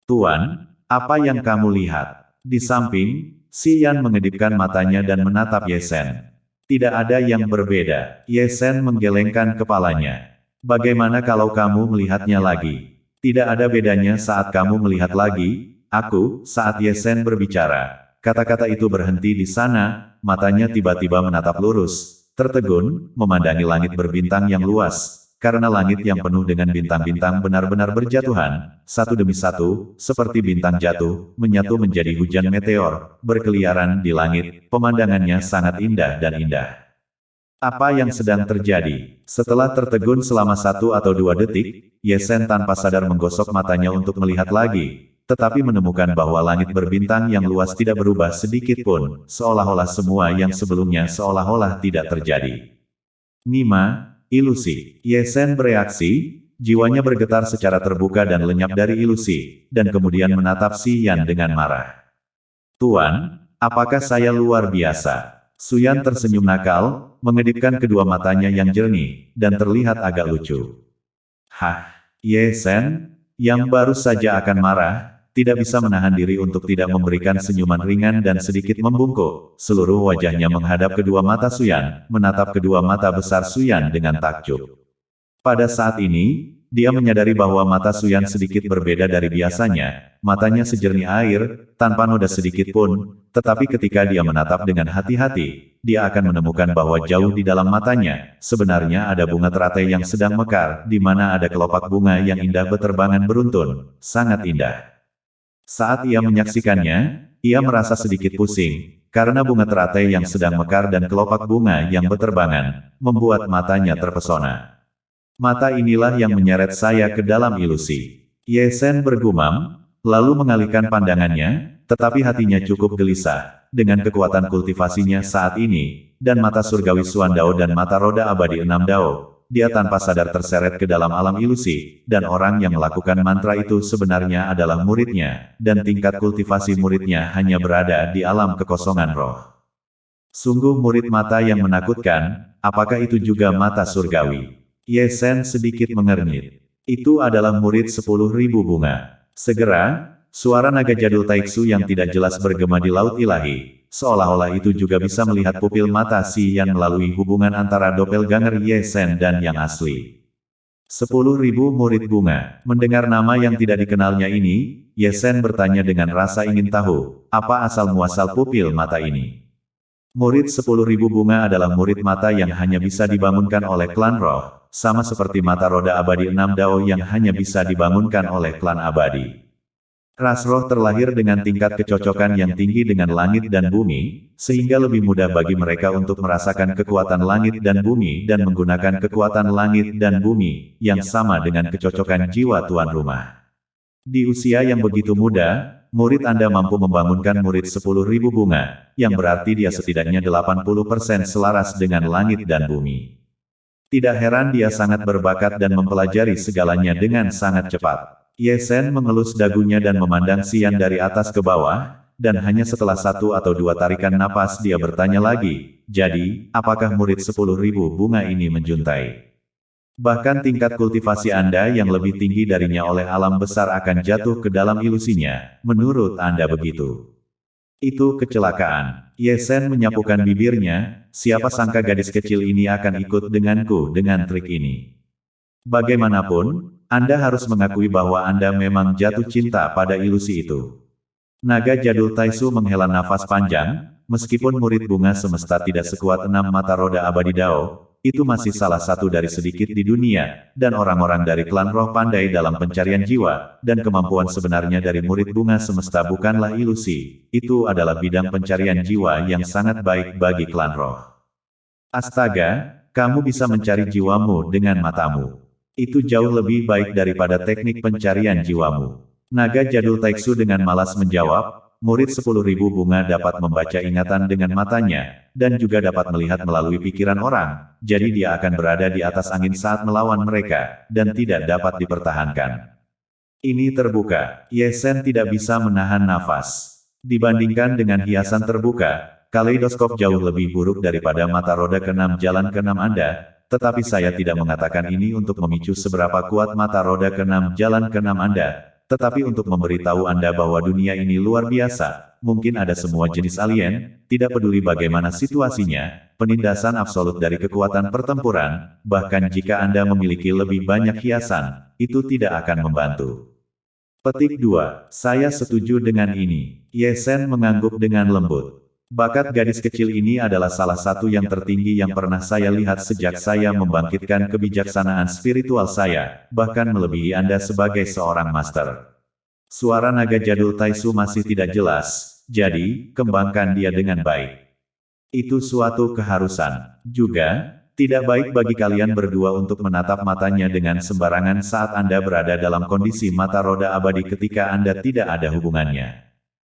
Tuan, apa yang kamu lihat? Di samping, Si Yan mengedipkan matanya dan menatap Yesen. Tidak ada yang berbeda. Yesen menggelengkan kepalanya. Bagaimana kalau kamu melihatnya lagi? Tidak ada bedanya saat kamu melihat lagi, aku, saat Yesen berbicara. Kata-kata itu berhenti di sana, matanya tiba-tiba menatap lurus, tertegun, memandangi langit berbintang yang luas. Karena langit yang penuh dengan bintang-bintang benar-benar berjatuhan, satu demi satu, seperti bintang jatuh, menyatu menjadi hujan meteor, berkeliaran di langit, pemandangannya sangat indah dan indah. Apa yang sedang terjadi? Setelah tertegun selama 1 atau 2 detik, Yesen tanpa sadar menggosok matanya untuk melihat lagi. Tetapi menemukan bahwa langit berbintang yang luas tidak berubah sedikit pun, seolah-olah semua yang sebelumnya seolah-olah tidak terjadi. Nima, ilusi. Yesen bereaksi, jiwanya bergetar secara terbuka dan lenyap dari ilusi, dan kemudian menatap Si Yan dengan marah. Tuan, apakah saya luar biasa? Su Yan tersenyum nakal, mengedipkan kedua matanya yang jernih, dan terlihat agak lucu. Hah, Yesen, yang baru saja akan marah, tidak bisa menahan diri untuk tidak memberikan senyuman ringan dan sedikit membungkuk. Seluruh wajahnya menghadap kedua mata Su Yan, menatap kedua mata besar Su Yan dengan takjub. Pada saat ini, dia menyadari bahwa mata Su Yan sedikit berbeda dari biasanya. Matanya sejernih air, tanpa noda sedikit pun, tetapi ketika dia menatap dengan hati-hati, dia akan menemukan bahwa jauh di dalam matanya, sebenarnya ada bunga teratai yang sedang mekar, di mana ada kelopak bunga yang indah beterbangan beruntun, sangat indah. Saat ia menyaksikannya, ia merasa sedikit pusing, karena bunga teratai yang sedang mekar dan kelopak bunga yang beterbangan, membuat matanya terpesona. Mata inilah yang menyeret saya ke dalam ilusi. Yesen bergumam, lalu mengalihkan pandangannya, tetapi hatinya cukup gelisah, dengan kekuatan kultivasinya saat ini, dan mata surgawi Suandao dan mata roda abadi 6 Dao. Dia tanpa sadar terseret ke dalam alam ilusi, dan orang yang melakukan mantra itu sebenarnya adalah muridnya, dan tingkat kultivasi muridnya hanya berada di alam kekosongan roh. Sungguh murid mata yang menakutkan, apakah itu juga mata surgawi? Yesen sedikit mengernyit. Itu adalah murid 10.000 bunga. Segera, suara naga jadul Taiksu yang tidak jelas bergema di laut ilahi. Seolah-olah itu juga bisa melihat pupil mata Si Yan melalui hubungan antara doppelganger Yesen dan yang asli. 10.000 murid bunga. Mendengar nama yang tidak dikenalnya ini, Yesen bertanya dengan rasa ingin tahu, apa asal-muasal pupil mata ini? Murid 10.000 bunga adalah murid mata yang hanya bisa dibangunkan oleh klan roh, sama seperti mata roda abadi 6 Dao yang hanya bisa dibangunkan oleh klan abadi. Ras roh terlahir dengan tingkat kecocokan yang tinggi dengan langit dan bumi, sehingga lebih mudah bagi mereka untuk merasakan kekuatan langit dan bumi dan menggunakan kekuatan langit dan bumi, yang sama dengan kecocokan jiwa tuan rumah. Di usia yang begitu muda, murid Anda mampu membangunkan murid 10.000 bunga, yang berarti dia setidaknya 80% selaras dengan langit dan bumi. Tidak heran dia sangat berbakat dan mempelajari segalanya dengan sangat cepat. Ye Sen mengelus dagunya dan memandang Xian dari atas ke bawah, dan hanya setelah 1 atau 2 tarikan napas dia bertanya lagi, jadi, apakah murid 10.000 bunga ini menjuntai? Bahkan tingkat kultivasi Anda yang lebih tinggi darinya oleh alam besar akan jatuh ke dalam ilusinya, menurut Anda begitu. Itu kecelakaan. Ye Sen menyapukan bibirnya, siapa sangka gadis kecil ini akan ikut denganku dengan trik ini. Bagaimanapun, Anda harus mengakui bahwa Anda memang jatuh cinta pada ilusi itu. Naga jadul Taisu menghela nafas panjang, meskipun murid bunga semesta tidak sekuat 6 mata roda abadi Dao, itu masih salah satu dari sedikit di dunia, dan orang-orang dari klan roh pandai dalam pencarian jiwa, dan kemampuan sebenarnya dari murid bunga semesta bukanlah ilusi, itu adalah bidang pencarian jiwa yang sangat baik bagi klan roh. Astaga, kamu bisa mencari jiwamu dengan matamu. Itu jauh lebih baik daripada teknik pencarian jiwamu. Naga jadul Taiksu dengan malas menjawab, murid 10.000 bunga dapat membaca ingatan dengan matanya, dan juga dapat melihat melalui pikiran orang, jadi dia akan berada di atas angin saat melawan mereka, dan tidak dapat dipertahankan. Ini terbuka, Ye Sen tidak bisa menahan nafas. Dibandingkan dengan hiasan terbuka, kaleidoskop jauh lebih buruk daripada mata roda ke-6 jalan ke-6 Anda, tetapi saya tidak mengatakan ini untuk memicu seberapa kuat mata roda ke-6 jalan ke-6 Anda, tetapi untuk memberitahu Anda bahwa dunia ini luar biasa, mungkin ada semua jenis alien, tidak peduli bagaimana situasinya, penindasan absolut dari kekuatan pertempuran, bahkan jika Anda memiliki lebih banyak hiasan, itu tidak akan membantu. Petik 2. Saya setuju dengan ini. Ye Sen mengangguk dengan lembut. Bakat gadis kecil ini adalah salah satu yang tertinggi yang pernah saya lihat sejak saya membangkitkan kebijaksanaan spiritual saya, bahkan melebihi Anda sebagai seorang master. Suara naga jadul Taisu masih tidak jelas, jadi, kembangkan dia dengan baik. Itu suatu keharusan. Juga, tidak baik bagi kalian berdua untuk menatap matanya dengan sembarangan saat Anda berada dalam kondisi mata roda abadi ketika Anda tidak ada hubungannya.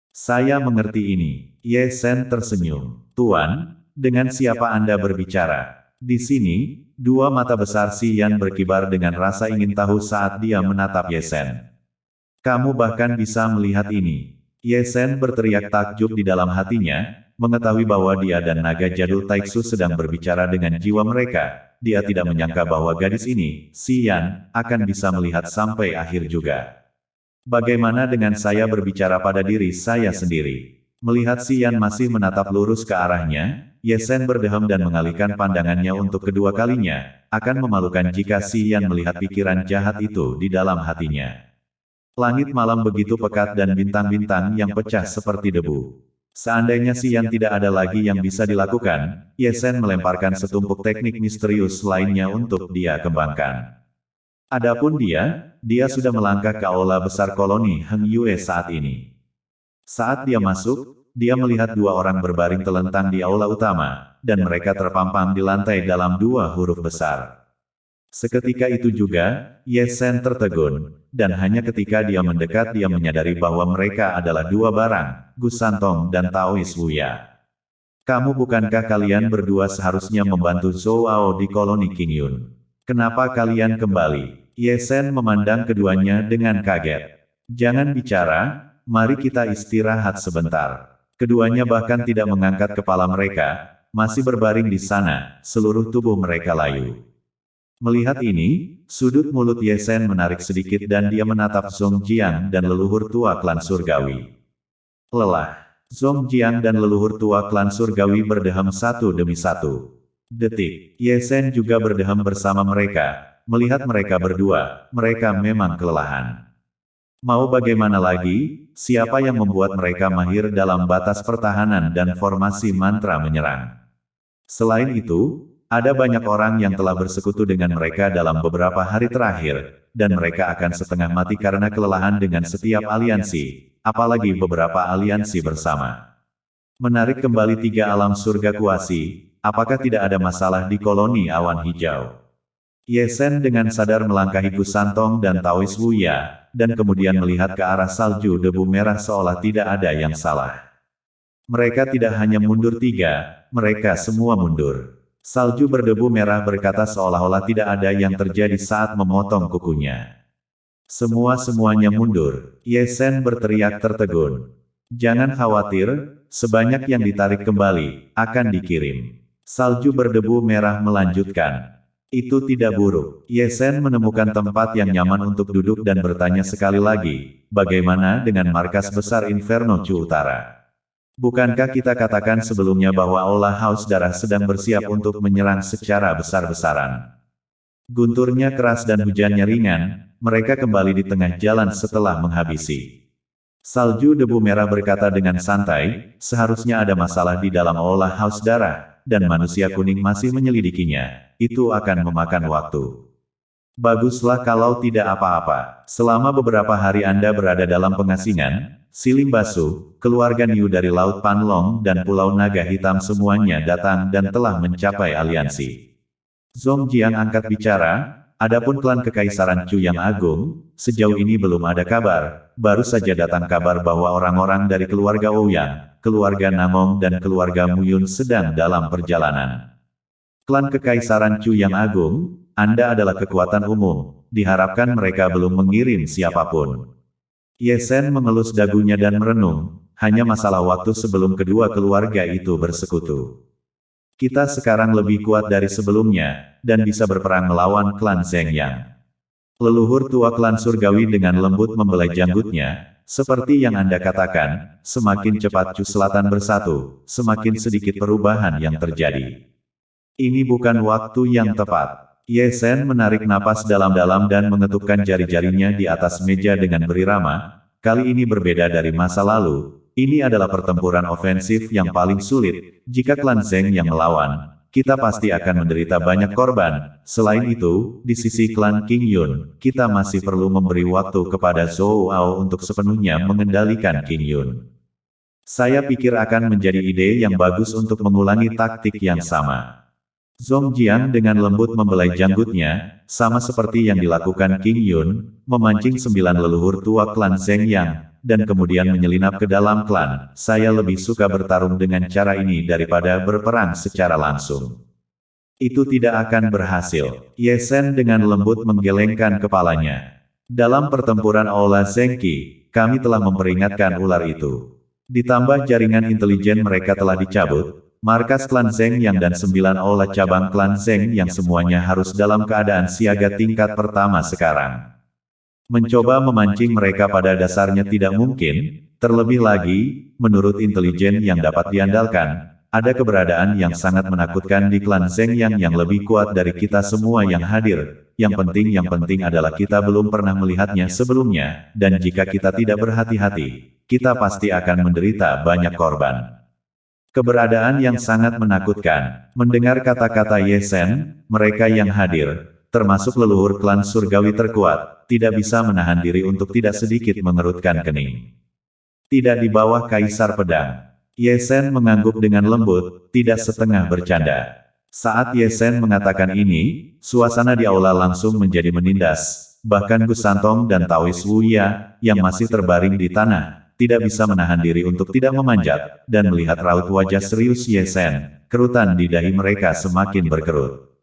Saya mengerti ini. Ye Sen tersenyum. Tuan, dengan siapa Anda berbicara? Di sini, 2 mata besar Xian berkibar dengan rasa ingin tahu saat dia menatap Ye Sen. Kamu bahkan bisa melihat ini. Ye Sen berteriak takjub di dalam hatinya, mengetahui bahwa dia dan naga jadul Taiksu sedang berbicara dengan jiwa mereka. Dia tidak menyangka bahwa gadis ini, Xian, akan bisa melihat sampai akhir juga. Bagaimana dengan saya berbicara pada diri saya sendiri? Melihat Xian masih menatap lurus ke arahnya, Ye Sen berdeham dan mengalihkan pandangannya untuk kedua kalinya. Akan memalukan jika Xian melihat pikiran jahat itu di dalam hatinya. Langit malam begitu pekat dan bintang-bintang yang pecah seperti debu. Seandainya Xian tidak ada lagi yang bisa dilakukan, Ye Sen melemparkan setumpuk teknik misterius lainnya untuk dia kembangkan. Adapun dia sudah melangkah ke aula besar koloni Heng Yue saat ini. Saat dia masuk, dia melihat 2 orang berbaring telentang di aula utama, dan mereka terpampang di lantai dalam 2 huruf besar. Seketika itu juga, Ye Sen tertegun, dan hanya ketika dia mendekat dia menyadari bahwa mereka adalah 2 barang, Gu Santong dan Taois Wuya. Kamu bukankah kalian berdua seharusnya membantu Zhou Ao di koloni King Yun? Kenapa kalian kembali? Ye Sen memandang keduanya dengan kaget. Jangan bicara, mari kita istirahat sebentar. Keduanya bahkan tidak mengangkat kepala mereka, masih berbaring di sana, seluruh tubuh mereka layu. Melihat ini, sudut mulut Ye Sen menarik sedikit dan dia menatap Zhong Jiang dan leluhur tua klan surgawi. Lelah. Zhong Jiang dan leluhur tua klan surgawi berdeham satu demi satu. Detik. Ye Sen juga berdeham bersama mereka. Melihat mereka berdua, mereka memang kelelahan. Mau bagaimana lagi, siapa yang membuat mereka mahir dalam batas pertahanan dan formasi mantra menyerang? Selain itu, Ada banyak orang yang telah bersekutu dengan mereka dalam beberapa hari terakhir, dan mereka akan setengah mati karena kelelahan dengan setiap aliansi, apalagi beberapa aliansi bersama. Menarik kembali 3 alam surga kuasi, apakah tidak ada masalah di koloni awan hijau? Ye Sen dengan sadar melangkahi Gu Santong dan Taois Wuya, dan kemudian melihat ke arah salju debu merah seolah tidak ada yang salah. Mereka tidak hanya mundur 3, mereka semua mundur. Salju berdebu merah berkata seolah-olah tidak ada yang terjadi saat memotong kukunya. Semuanya mundur. Ye Sen berteriak tertegun. Jangan khawatir, sebanyak yang ditarik kembali, akan dikirim. Salju berdebu merah melanjutkan. Itu tidak buruk. Ye Sen menemukan tempat yang nyaman untuk duduk dan bertanya sekali lagi, bagaimana dengan markas besar Inferno Chu Utara? Bukankah kita katakan sebelumnya bahwa Aula Haus Darah sedang bersiap untuk menyerang secara besar-besaran? Gunturnya keras dan hujannya ringan, mereka kembali di tengah jalan setelah menghabisi. Salju debu merah berkata dengan santai, seharusnya ada masalah di dalam Aula Haus Darah, dan manusia kuning masih menyelidikinya. Itu akan memakan waktu. Baguslah kalau tidak apa-apa. Selama beberapa hari Anda berada dalam pengasingan, Silim Basu, keluarga Niu dari Laut Panlong dan Pulau Naga Hitam semuanya datang dan telah mencapai aliansi. Zong Jiang angkat bicara, adapun klan Kekaisaran Chu yang agung, sejauh ini belum ada kabar, baru saja datang kabar bahwa orang-orang dari keluarga Ouyang, keluarga Namong dan keluarga Muyun sedang dalam perjalanan. Klan Kekaisaran Chu yang agung, Anda adalah kekuatan umum, diharapkan mereka belum mengirim siapapun. Ye Sen mengelus dagunya dan merenung, hanya masalah waktu sebelum kedua keluarga itu bersekutu. Kita sekarang lebih kuat dari sebelumnya, dan bisa berperang melawan klan Zheng Yang. Leluhur tua klan surgawi dengan lembut membelai janggutnya, seperti yang Anda katakan, semakin cepat Chu Selatan bersatu, semakin sedikit perubahan yang terjadi. Ini bukan waktu yang tepat. Ye Sen menarik napas dalam-dalam dan mengetukkan jari-jarinya di atas meja dengan berirama. Kali ini berbeda dari masa lalu. Ini adalah pertempuran ofensif yang paling sulit. Jika klan Zheng yang melawan, kita pasti akan menderita banyak korban. Selain itu, di sisi klan King Yun, kita masih perlu memberi waktu kepada Zhou Ao untuk sepenuhnya mengendalikan King Yun. Saya pikir akan menjadi ide yang bagus untuk mengulangi taktik yang sama. Zong Jiang dengan lembut membelai janggutnya, sama seperti yang dilakukan King Yun, memancing 9 leluhur tua klan Zheng Yang, dan kemudian menyelinap ke dalam klan. Saya lebih suka bertarung dengan cara ini daripada berperang secara langsung. Itu tidak akan berhasil. Ye Sen dengan lembut menggelengkan kepalanya. Dalam pertempuran Aula Zhengqi, kami telah memperingatkan ular itu. Ditambah jaringan intelijen mereka telah dicabut. Markas klan Zheng Yang dan 9 aula cabang klan Zheng Yang semuanya harus dalam keadaan siaga tingkat pertama sekarang. Mencoba memancing mereka pada dasarnya tidak mungkin, terlebih lagi, menurut intelijen yang dapat diandalkan, ada keberadaan yang sangat menakutkan di klan Zheng yang lebih kuat dari kita semua yang hadir. Yang penting adalah kita belum pernah melihatnya sebelumnya, dan jika kita tidak berhati-hati, kita pasti akan menderita banyak korban. Keberadaan yang sangat menakutkan. Mendengar kata-kata Ye Sen, mereka yang hadir, termasuk leluhur klan surgawi terkuat, tidak bisa menahan diri untuk tidak sedikit mengerutkan kening. Tidak di bawah Kaisar Pedang. Ye Sen mengangguk dengan lembut, tidak setengah bercanda. Saat Ye Sen mengatakan ini, suasana di aula langsung menjadi menindas. Bahkan Gu Santong dan Taois Wuya, yang masih terbaring di tanah, tidak bisa menahan diri untuk tidak memanjat, dan melihat raut wajah serius Ye Sen, kerutan di dahi mereka semakin berkerut.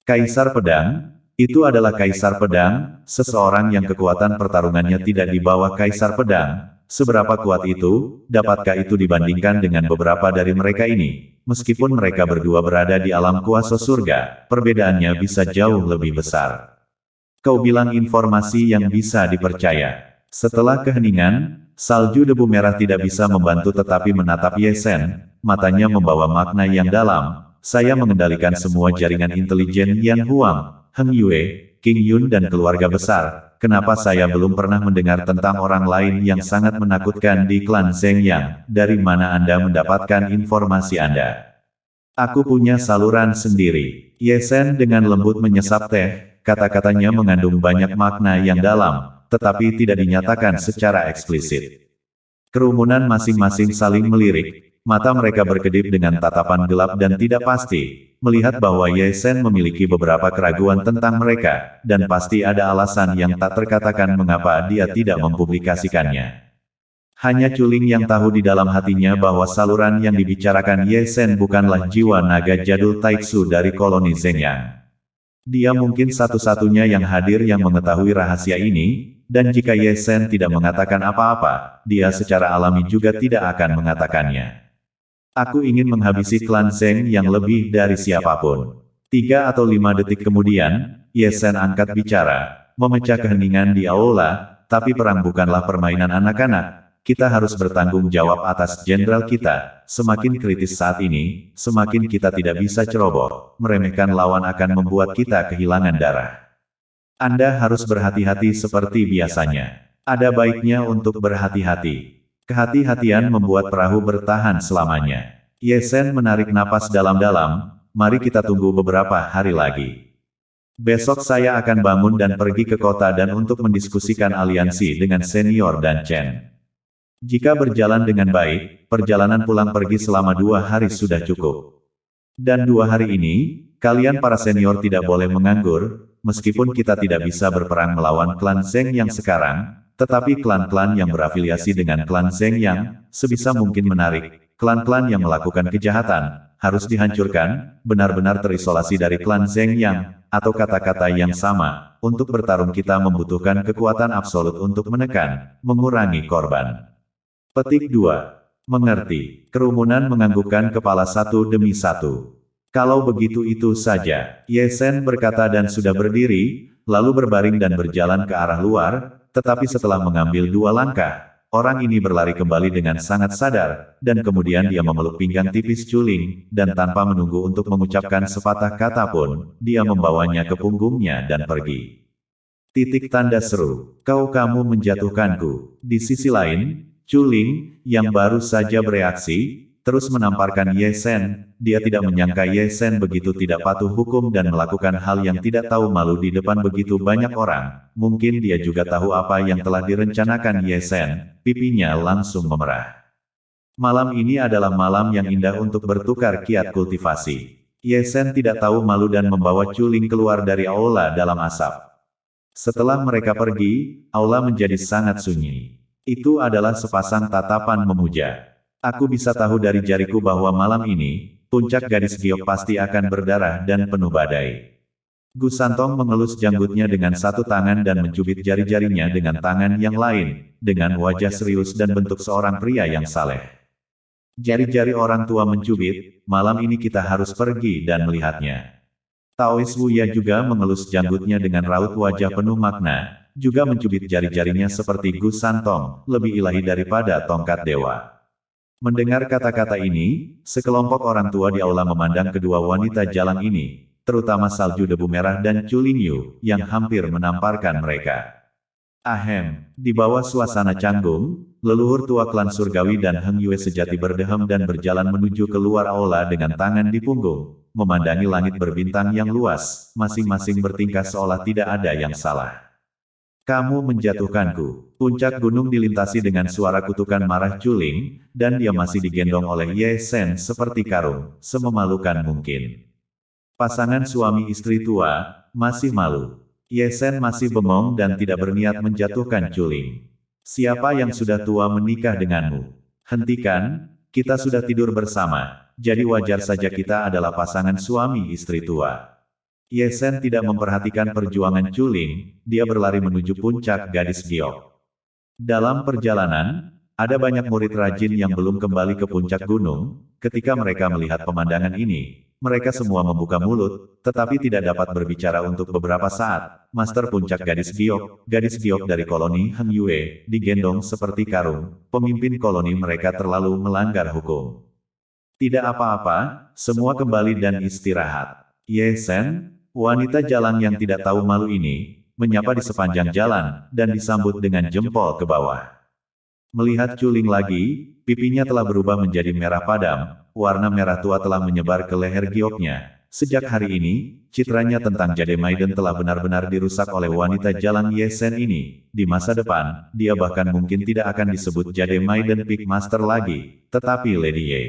Kaisar Pedang? Itu adalah Kaisar Pedang, seseorang yang kekuatan pertarungannya tidak di bawah Kaisar Pedang. Seberapa kuat itu, dapatkah itu dibandingkan dengan beberapa dari mereka ini? Meskipun mereka berdua berada di alam kuasa surga, perbedaannya bisa jauh lebih besar. Kau bilang informasi yang bisa dipercaya. Setelah keheningan, salju debu merah tidak bisa membantu tetapi menatap Ye Sen, matanya membawa makna yang dalam. Saya mengendalikan semua jaringan intelijen Yan Huang, Heng Yue, King Yun dan keluarga besar. Kenapa saya belum pernah mendengar tentang orang lain yang sangat menakutkan di klan Zheng Yang? Dari mana Anda mendapatkan informasi Anda? Aku punya saluran sendiri. Ye Sen dengan lembut menyesap teh, kata-katanya mengandung banyak makna yang dalam, tetapi tidak dinyatakan secara eksplisit. Kerumunan masing-masing saling melirik, mata mereka berkedip dengan tatapan gelap dan tidak pasti, melihat bahwa Ye Sen memiliki beberapa keraguan tentang mereka, dan pasti ada alasan yang tak terkatakan mengapa dia tidak mempublikasikannya. Hanya Culing yang tahu di dalam hatinya bahwa saluran yang dibicarakan Ye Sen bukanlah jiwa naga jadul Taitsu dari koloni Zhengyang. Dia mungkin satu-satunya yang hadir yang mengetahui rahasia ini, dan jika Ye Sen tidak mengatakan apa-apa, dia secara alami juga tidak akan mengatakannya. Aku ingin menghabisi klan Zheng yang lebih dari siapapun. 3 atau 5 detik kemudian, Ye Sen angkat bicara, memecah keheningan di aula, tapi perang bukanlah permainan anak-anak. Kita harus bertanggung jawab atas jenderal kita. Semakin kritis saat ini, semakin kita tidak bisa ceroboh. Meremehkan lawan akan membuat kita kehilangan darah. Anda harus berhati-hati seperti biasanya. Ada baiknya untuk berhati-hati. Kehati-hatian membuat perahu bertahan selamanya. Ye Sen menarik napas dalam-dalam, mari kita tunggu beberapa hari lagi. Besok saya akan bangun dan pergi ke kota dan untuk mendiskusikan aliansi dengan senior dan Chen. Jika berjalan dengan baik, perjalanan pulang pergi selama 2 hari sudah cukup. Dan 2 hari ini, kalian para senior tidak boleh menganggur, meskipun kita tidak bisa berperang melawan klan Zheng yang sekarang, tetapi klan-klan yang berafiliasi dengan klan Zheng yang, sebisa mungkin menarik, klan-klan yang melakukan kejahatan, harus dihancurkan, benar-benar terisolasi dari klan Zheng yang, atau kata-kata yang sama, untuk bertarung kita membutuhkan kekuatan absolut untuk menekan, mengurangi korban. Petik 2. Mengerti. Kerumunan menganggukkan kepala satu demi satu. Kalau begitu itu saja, Ye Sen berkata dan sudah berdiri, lalu berbaring dan berjalan ke arah luar, tetapi setelah mengambil 2 langkah, orang ini berlari kembali dengan sangat sadar, dan kemudian dia memeluk pinggang tipis Culing, dan tanpa menunggu untuk mengucapkan sepatah kata pun, dia membawanya ke punggungnya dan pergi. Titik tanda seru. Kamu menjatuhkanku. Di sisi lain, Culing, yang baru saja bereaksi, terus menamparkan Ye Sen. Dia tidak menyangka Ye Sen begitu tidak patuh hukum dan melakukan hal yang tidak tahu malu di depan begitu banyak orang. Mungkin dia juga tahu apa yang telah direncanakan Ye Sen. Pipinya langsung memerah. Malam ini adalah malam yang indah untuk bertukar kiat kultivasi. Ye Sen tidak tahu malu dan membawa Culing keluar dari aula dalam asap. Setelah mereka pergi, aula menjadi sangat sunyi. Itu adalah sepasang tatapan memuja. Aku bisa tahu dari jariku bahwa malam ini, puncak gadis giok pasti akan berdarah dan penuh badai. Gu Santong mengelus janggutnya dengan satu tangan dan mencubit jari-jarinya dengan tangan yang lain, dengan wajah serius dan bentuk seorang pria yang saleh. Jari-jari orang tua mencubit, malam ini kita harus pergi dan melihatnya. Taois Wuya juga mengelus janggutnya dengan raut wajah penuh makna, juga mencubit jari-jarinya seperti Gu Santong, lebih ilahi daripada tongkat dewa. Mendengar kata-kata ini, sekelompok orang tua di aula memandang kedua wanita jalang ini, terutama Salju Debu Merah dan Culing Yu, yang hampir menamparkan mereka. Ahem, di bawah suasana canggung, leluhur tua klan surgawi dan Heng Yue sejati berdehem dan berjalan menuju keluar aula dengan tangan di punggung, memandangi langit berbintang yang luas, masing-masing bertingkah seolah tidak ada yang salah. Kamu menjatuhkanku. Puncak gunung dilintasi dengan suara kutukan marah Culing, dan dia masih digendong oleh Ye Sen seperti karung, sememalukan mungkin. Pasangan suami istri tua, masih malu. Ye Sen masih bengong dan tidak berniat menjatuhkan Culing. Siapa yang sudah tua menikah denganmu? Hentikan, kita sudah tidur bersama, jadi wajar saja kita adalah pasangan suami istri tua. Ye Sen tidak memperhatikan perjuangan Culing, dia berlari menuju puncak gadis giok. Dalam perjalanan, ada banyak murid rajin yang belum kembali ke puncak gunung. Ketika mereka melihat pemandangan ini, mereka semua membuka mulut, tetapi tidak dapat berbicara untuk beberapa saat. Master puncak gadis giok dari koloni Heng Yue, digendong seperti karung, pemimpin koloni mereka terlalu melanggar hukum. Tidak apa-apa, semua kembali dan istirahat. Ye Sen, wanita jalang yang tidak tahu malu ini, menyapa di sepanjang jalan, dan disambut dengan jempol ke bawah. Melihat Culing lagi, pipinya telah berubah menjadi merah padam, warna merah tua telah menyebar ke leher gioknya. Sejak hari ini, citranya tentang Jade Maiden telah benar-benar dirusak oleh wanita jalan Ye Sen ini. Di masa depan, dia bahkan mungkin tidak akan disebut Jade Maiden Peak Master lagi, tetapi Lady Ye.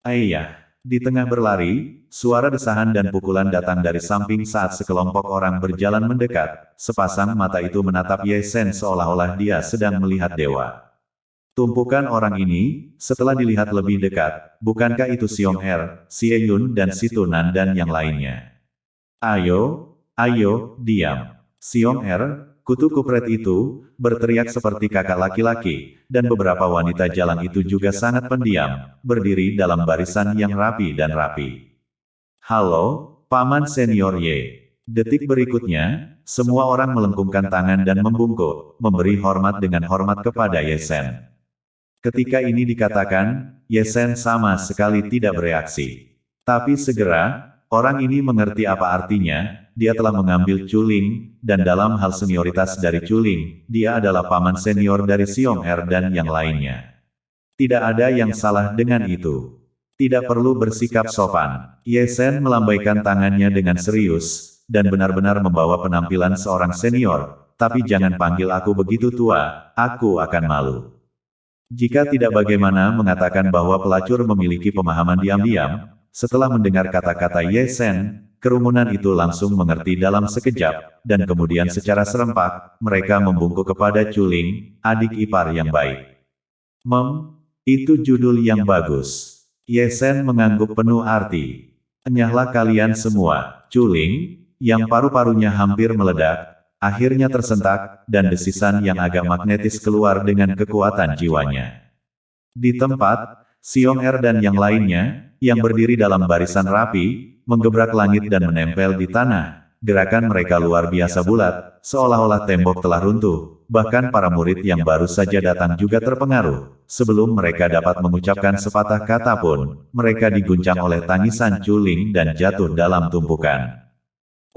Ayah. Di tengah berlari, suara desahan dan pukulan datang dari samping saat sekelompok orang berjalan mendekat. Sepasang mata itu menatap Ye Sen seolah-olah dia sedang melihat dewa. Tumpukan orang ini, setelah dilihat lebih dekat, bukankah itu Xiong Er, Xie Yun dan Si Tunan dan yang lainnya? Ayo, ayo, diam. Xiong Er, kutu kupret itu, berteriak seperti kakak laki-laki, dan beberapa wanita jalan itu juga sangat pendiam, berdiri dalam barisan yang rapi dan rapi. Halo, Paman Senior Ye. Detik berikutnya, semua orang melengkungkan tangan dan membungkuk, memberi hormat dengan hormat kepada Ye Sen. Ketika ini dikatakan, Ye Sen sama sekali tidak bereaksi. Tapi segera, orang ini mengerti apa artinya. Dia telah mengambil Chuling, dan dalam hal senioritas dari Chuling, dia adalah paman senior dari Xiong Er dan yang lainnya. Tidak ada yang salah dengan itu. Tidak perlu bersikap sopan. Ye Sen melambaikan tangannya dengan serius, dan benar-benar membawa penampilan seorang senior. Tapi jangan panggil aku begitu tua, aku akan malu. Jika tidak, bagaimana mengatakan bahwa pelacur memiliki pemahaman diam-diam? Setelah mendengar kata-kata Ye Sen, kerumunan itu langsung mengerti dalam sekejap, dan kemudian secara serempak, mereka membungkuk kepada Chuling, adik ipar yang baik. Itu judul yang bagus. Ye Sen mengangguk penuh arti. Enyahlah kalian semua. Chuling, yang paru-parunya hampir meledak, akhirnya tersentak, dan desisan yang agak magnetis keluar dengan kekuatan jiwanya. Di tempat, Xiong Er dan yang lainnya, yang berdiri dalam barisan rapi, menggebrak langit dan menempel di tanah. Gerakan mereka luar biasa bulat, seolah-olah tembok telah runtuh. Bahkan para murid yang baru saja datang juga terpengaruh. Sebelum mereka dapat mengucapkan sepatah kata pun, mereka diguncang oleh tangisan Chuling dan jatuh dalam tumpukan.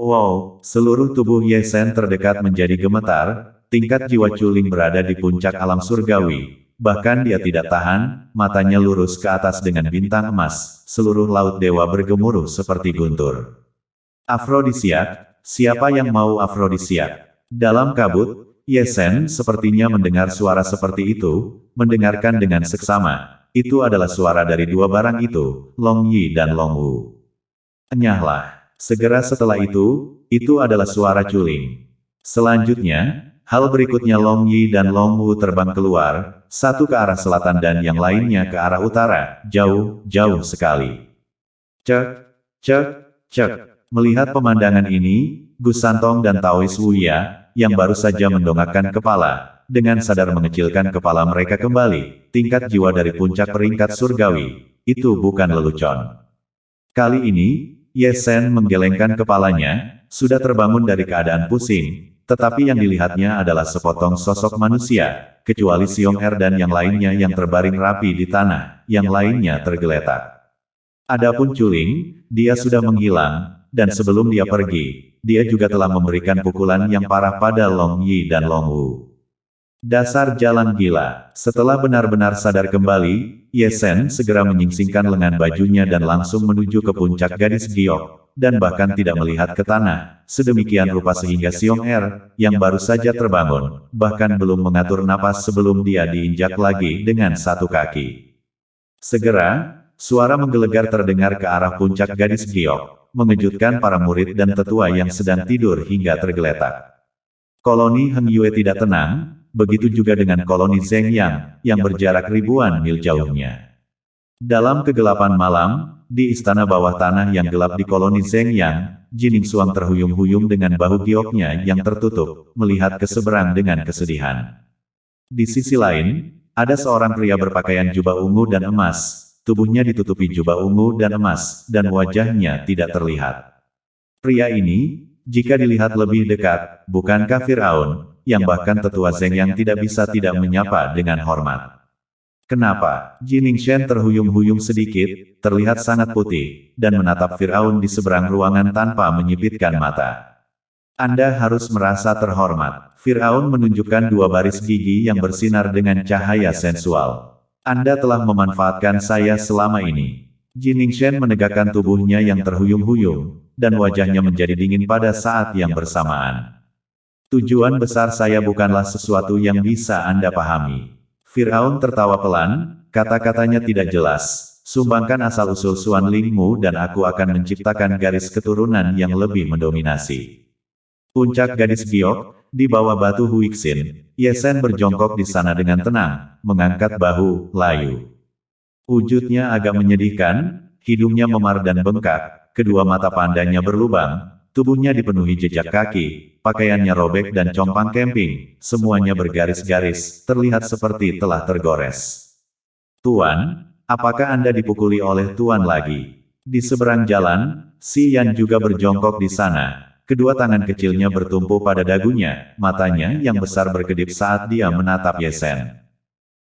Wow, seluruh tubuh Ye Sen terdekat menjadi gemetar, tingkat jiwa Chuling berada di puncak alam surgawi. Bahkan dia tidak tahan, matanya lurus ke atas dengan bintang emas, seluruh laut dewa bergemuruh seperti guntur. Afrodisiak, siapa yang mau afrodisiak? Dalam kabut, Ye Sen sepertinya mendengar suara seperti itu, mendengarkan dengan seksama. Itu adalah suara dari dua barang itu, Long Yi dan Long Wu. Enyahlah. Segera setelah itu adalah suara Chuling. Selanjutnya, hal berikutnya Long Yi dan Long Wu terbang keluar, satu ke arah selatan dan yang lainnya ke arah utara, jauh sekali. Cek. Melihat pemandangan ini, Gu Santong dan Taois Wuya, yang baru saja mendongakkan kepala, dengan sadar mengecilkan kepala mereka kembali, tingkat jiwa dari puncak peringkat surgawi, itu bukan lelucon. Kali ini, Ye Sen menggelengkan kepalanya, sudah terbangun dari keadaan pusing, tetapi yang dilihatnya adalah sepotong sosok manusia, kecuali Xiong Er dan yang lainnya yang terbaring rapi di tanah, yang lainnya tergeletak. Adapun Chuling, dia sudah menghilang, dan sebelum dia pergi, dia juga telah memberikan pukulan yang parah pada Long Yi dan Long Wu. Dasar jalan gila. Setelah benar-benar sadar kembali, Ye Sen segera menyingsingkan lengan bajunya dan langsung menuju ke puncak gadis giok, dan bahkan tidak melihat ke tanah, sedemikian rupa sehingga Xiong Er, yang baru saja terbangun, bahkan belum mengatur napas sebelum dia diinjak lagi dengan satu kaki. Segera, suara menggelegar terdengar ke arah puncak gadis giok, mengejutkan para murid dan tetua yang sedang tidur hingga tergeletak. Koloni Heng Yue tidak tenang, begitu juga dengan koloni Zheng Yang, yang berjarak ribuan mil jauhnya. Dalam kegelapan malam, di istana bawah tanah yang gelap di koloni Zheng Yang, Jining Xuang terhuyung-huyung dengan bahu gioknya yang tertutup, melihat ke seberang dengan kesedihan. Di sisi lain, ada seorang pria berpakaian jubah ungu dan emas, tubuhnya ditutupi jubah ungu dan emas, dan wajahnya tidak terlihat. Pria ini, jika dilihat lebih dekat, bukankah Firaun, yang bahkan tetua Zheng Yang tidak bisa tidak menyapa dengan hormat. Kenapa? Jining Shen terhuyung-huyung sedikit, terlihat sangat putih, dan menatap Firaun di seberang ruangan tanpa menyipitkan mata. Anda harus merasa terhormat. Firaun menunjukkan dua baris gigi yang bersinar dengan cahaya sensual. Anda telah memanfaatkan saya selama ini. Jiningshen menegakkan tubuhnya yang terhuyung-huyung, dan wajahnya menjadi dingin pada saat yang bersamaan. Tujuan besar saya bukanlah sesuatu yang bisa Anda pahami. Firaun tertawa pelan, kata-katanya tidak jelas. Sumbangkan asal-usul Suan Lingmu dan aku akan menciptakan garis keturunan yang lebih mendominasi. Puncak gadis giok, di bawah batu Huixin, Yesen berjongkok di sana dengan tenang, mengangkat bahu, layu. Wujudnya agak menyedihkan, hidungnya memar dan bengkak, kedua mata pandanya berlubang, tubuhnya dipenuhi jejak kaki, pakaiannya robek dan compang camping, semuanya bergaris-garis, terlihat seperti telah tergores. Tuan, apakah Anda dipukuli oleh Tuan lagi? Di seberang jalan, Si Yan juga berjongkok di sana. Kedua tangan kecilnya bertumpu pada dagunya, matanya yang besar berkedip saat dia menatap Yesen.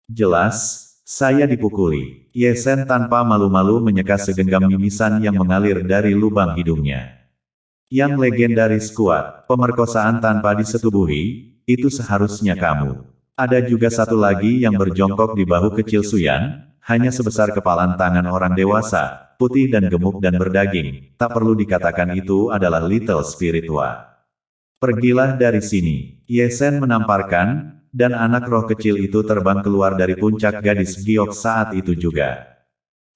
Jelas, saya dipukuli. Yesen tanpa malu-malu menyeka segenggam mimisan yang mengalir dari lubang hidungnya. Yang legendaris kuat, pemerkosaan tanpa disetubuhi, itu seharusnya kamu. Ada juga satu lagi yang berjongkok di bahu kecil Suyan, hanya sebesar kepalan tangan orang dewasa, putih dan gemuk dan berdaging, tak perlu dikatakan itu adalah Little Spiritua. Pergilah dari sini, Yesen menamparkan, dan anak roh kecil itu terbang keluar dari puncak gadis giok saat itu juga.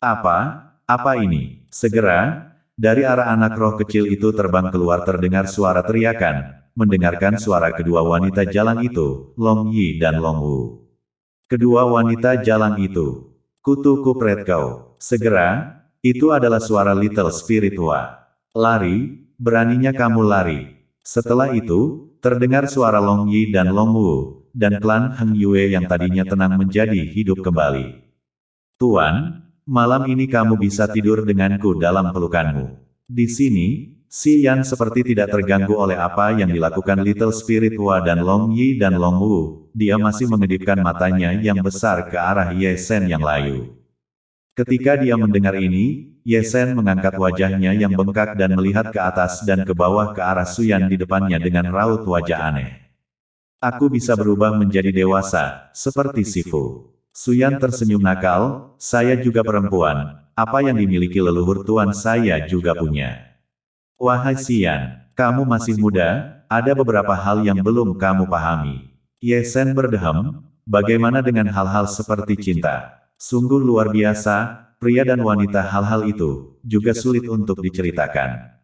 Apa ini? Segera, dari arah anak roh kecil itu terbang keluar terdengar suara teriakan, mendengarkan suara kedua wanita jalang itu, Long Yi dan Long Wu. Kedua wanita jalang itu. Kutu kupret kau. Segera, itu adalah suara Little Spiritua. Lari, beraninya kamu lari. Setelah itu, terdengar suara Long Yi dan Long Wu, dan klan Heng Yue yang tadinya tenang menjadi hidup kembali. Tuan, malam ini kamu bisa tidur denganku dalam pelukanmu. Di sini, Si Yan seperti tidak terganggu oleh apa yang dilakukan Little Spiritua dan Long Yi dan Long Wu, dia masih mengedipkan matanya yang besar ke arah Yesen yang layu. Ketika dia mendengar ini, Yesen mengangkat wajahnya yang bengkak dan melihat ke atas dan ke bawah ke arah Suyan di depannya dengan raut wajah aneh. Aku bisa berubah menjadi dewasa, seperti Sifu. Suyan tersenyum nakal, saya juga perempuan, apa yang dimiliki leluhur tuan saya juga punya. Wahai Xian, kamu masih muda, ada beberapa hal yang belum kamu pahami. Yesen berdeham, bagaimana dengan hal-hal seperti cinta? Sungguh luar biasa, pria dan wanita hal-hal itu, juga sulit untuk diceritakan.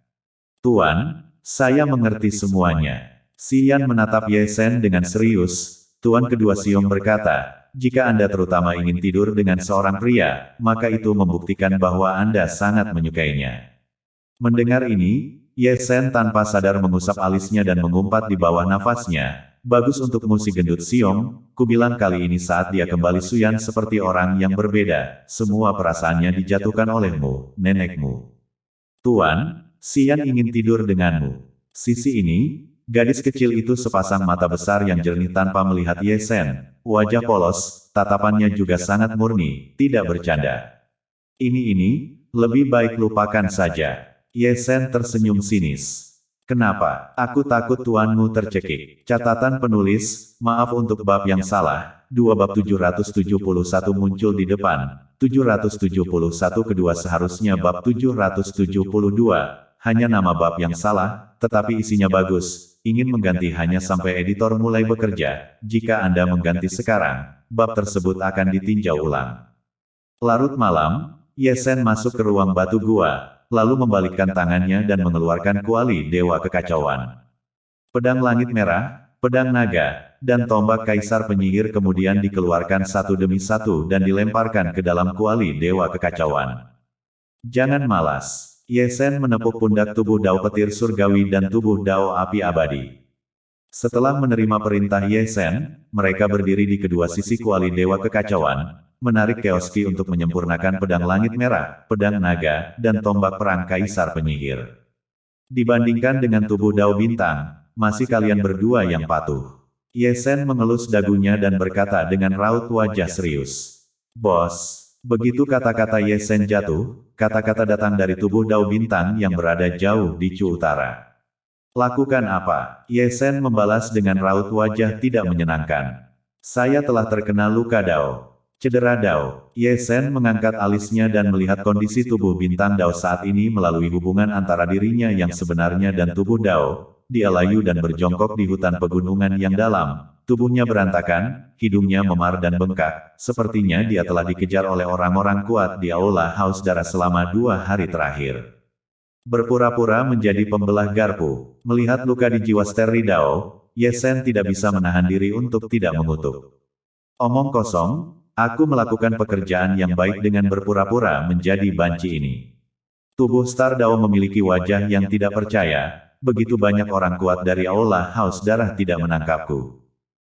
Tuan, saya mengerti semuanya. Xian menatap Yesen dengan serius, Tuan kedua Siong berkata, jika Anda terutama ingin tidur dengan seorang pria, maka itu membuktikan bahwa Anda sangat menyukainya. Mendengar ini, Yesen tanpa sadar mengusap alisnya dan mengumpat di bawah nafasnya. Bagus untukmu si gendut Siong, kubilang kali ini saat dia kembali Suyan seperti orang yang berbeda, semua perasaannya dijatuhkan olehmu, nenekmu. Tuan, Xian ingin tidur denganmu. Sisi ini, gadis kecil itu sepasang mata besar yang jernih tanpa melihat Yesen, wajah polos, tatapannya juga sangat murni, tidak bercanda. Ini, lebih baik lupakan saja. Yesen tersenyum sinis. Kenapa? Aku takut tuanmu tercekik. Catatan penulis, maaf untuk bab yang salah, 2 bab 771 muncul di depan, 771 kedua seharusnya bab 772, hanya nama bab yang salah, tetapi isinya bagus, ingin mengganti hanya sampai editor mulai bekerja, jika Anda mengganti sekarang, bab tersebut akan ditinjau ulang. Larut malam, Yesen masuk ke ruang batu gua, lalu membalikkan tangannya dan mengeluarkan kuali Dewa Kekacauan. Pedang langit merah, pedang naga, dan tombak kaisar penyihir kemudian dikeluarkan satu demi satu dan dilemparkan ke dalam kuali Dewa Kekacauan. Jangan malas. Yesen menepuk pundak tubuh Dao Petir Surgawi dan tubuh Dao Api Abadi. Setelah menerima perintah Yesen, mereka berdiri di kedua sisi kuali Dewa Kekacauan, menarik Keoski untuk menyempurnakan pedang langit merah, pedang naga, dan tombak perang kaisar penyihir. Dibandingkan dengan tubuh Dao Bintang, masih kalian berdua yang patuh. Yesen mengelus dagunya dan berkata dengan raut wajah serius. Bos, begitu kata-kata Yesen jatuh, kata-kata datang dari tubuh Dao Bintang yang berada jauh di Chu Utara. Lakukan apa? Yesen membalas dengan raut wajah tidak menyenangkan. Saya telah terkena luka Dao. Cedera Dao. Ye Shen mengangkat alisnya dan melihat kondisi tubuh bintang Dao saat ini melalui hubungan antara dirinya yang sebenarnya dan tubuh Dao. Dia layu dan berjongkok di hutan pegunungan yang dalam. Tubuhnya berantakan, hidungnya memar dan bengkak. Sepertinya dia telah dikejar oleh orang-orang kuat di Aula Haus Darah selama 2 hari terakhir. Berpura-pura menjadi pembelah garpu. Melihat luka di jiwa Sterry Dao, Ye Shen tidak bisa menahan diri untuk tidak mengutuk. Omong kosong, aku melakukan pekerjaan yang baik dengan berpura-pura menjadi banci ini. Tubuh Star Dao memiliki wajah yang tidak percaya, begitu banyak orang kuat dari Aula Haus Darah tidak menangkapku.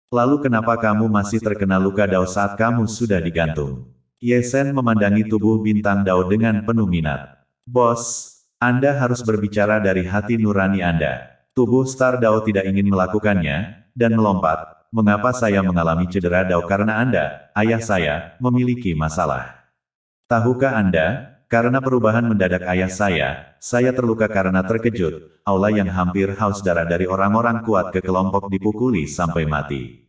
Lalu kenapa kamu masih terkena luka Dao saat kamu sudah digantung? Ye Shen memandangi tubuh bintang Dao dengan penuh minat. Bos, Anda harus berbicara dari hati nurani Anda. Tubuh Star Dao tidak ingin melakukannya, dan melompat. Mengapa saya mengalami cedera Dao karena Anda, ayah saya, memiliki masalah? Tahukah Anda, karena perubahan mendadak ayah saya terluka karena terkejut, aula yang hampir haus darah dari orang-orang kuat ke kelompok dipukuli sampai mati.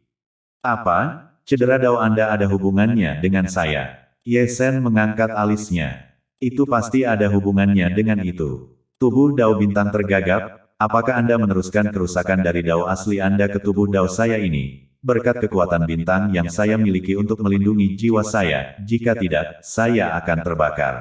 Apa? Cedera Dao Anda ada hubungannya dengan saya? Ye Shen mengangkat alisnya. Itu pasti ada hubungannya dengan itu. Tubuh Dao bintang tergagap, apakah Anda meneruskan kerusakan dari Dao asli Anda ke tubuh Dao saya ini? Berkat kekuatan bintang yang saya miliki untuk melindungi jiwa saya, jika tidak, saya akan terbakar.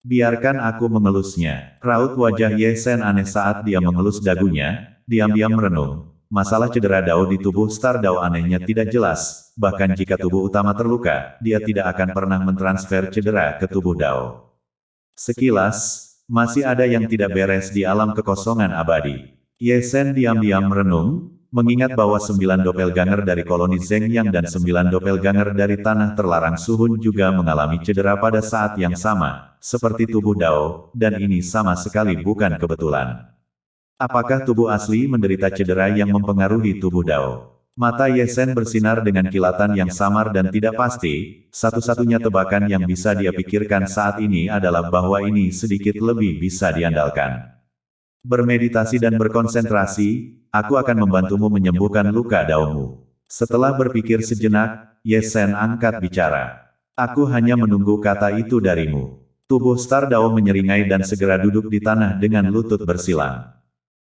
Biarkan aku mengelusnya. Raut wajah Ye Shen aneh saat dia mengelus dagunya, diam-diam merenung. Masalah cedera Dao di tubuh Star Dao anehnya tidak jelas, bahkan jika tubuh utama terluka, dia tidak akan pernah mentransfer cedera ke tubuh Dao. Sekilas, masih ada yang tidak beres di alam kekosongan abadi. Ye Shen diam-diam merenung, mengingat bahwa 9 doppelganger dari koloni Zeng Yang dan 9 doppelganger dari Tanah Terlarang Suhun juga mengalami cedera pada saat yang sama, seperti tubuh Dao, dan ini sama sekali bukan kebetulan. Apakah tubuh asli menderita cedera yang mempengaruhi tubuh Dao? Mata Ye Shen bersinar dengan kilatan yang samar dan tidak pasti, satu-satunya tebakan yang bisa dia pikirkan saat ini adalah bahwa ini sedikit lebih bisa diandalkan. Bermeditasi dan berkonsentrasi, aku akan membantumu menyembuhkan luka Daomu. Setelah berpikir sejenak, Ye Shen angkat bicara. Aku hanya menunggu kata itu darimu. Tubuh Star Dao menyeringai dan segera duduk di tanah dengan lutut bersilang.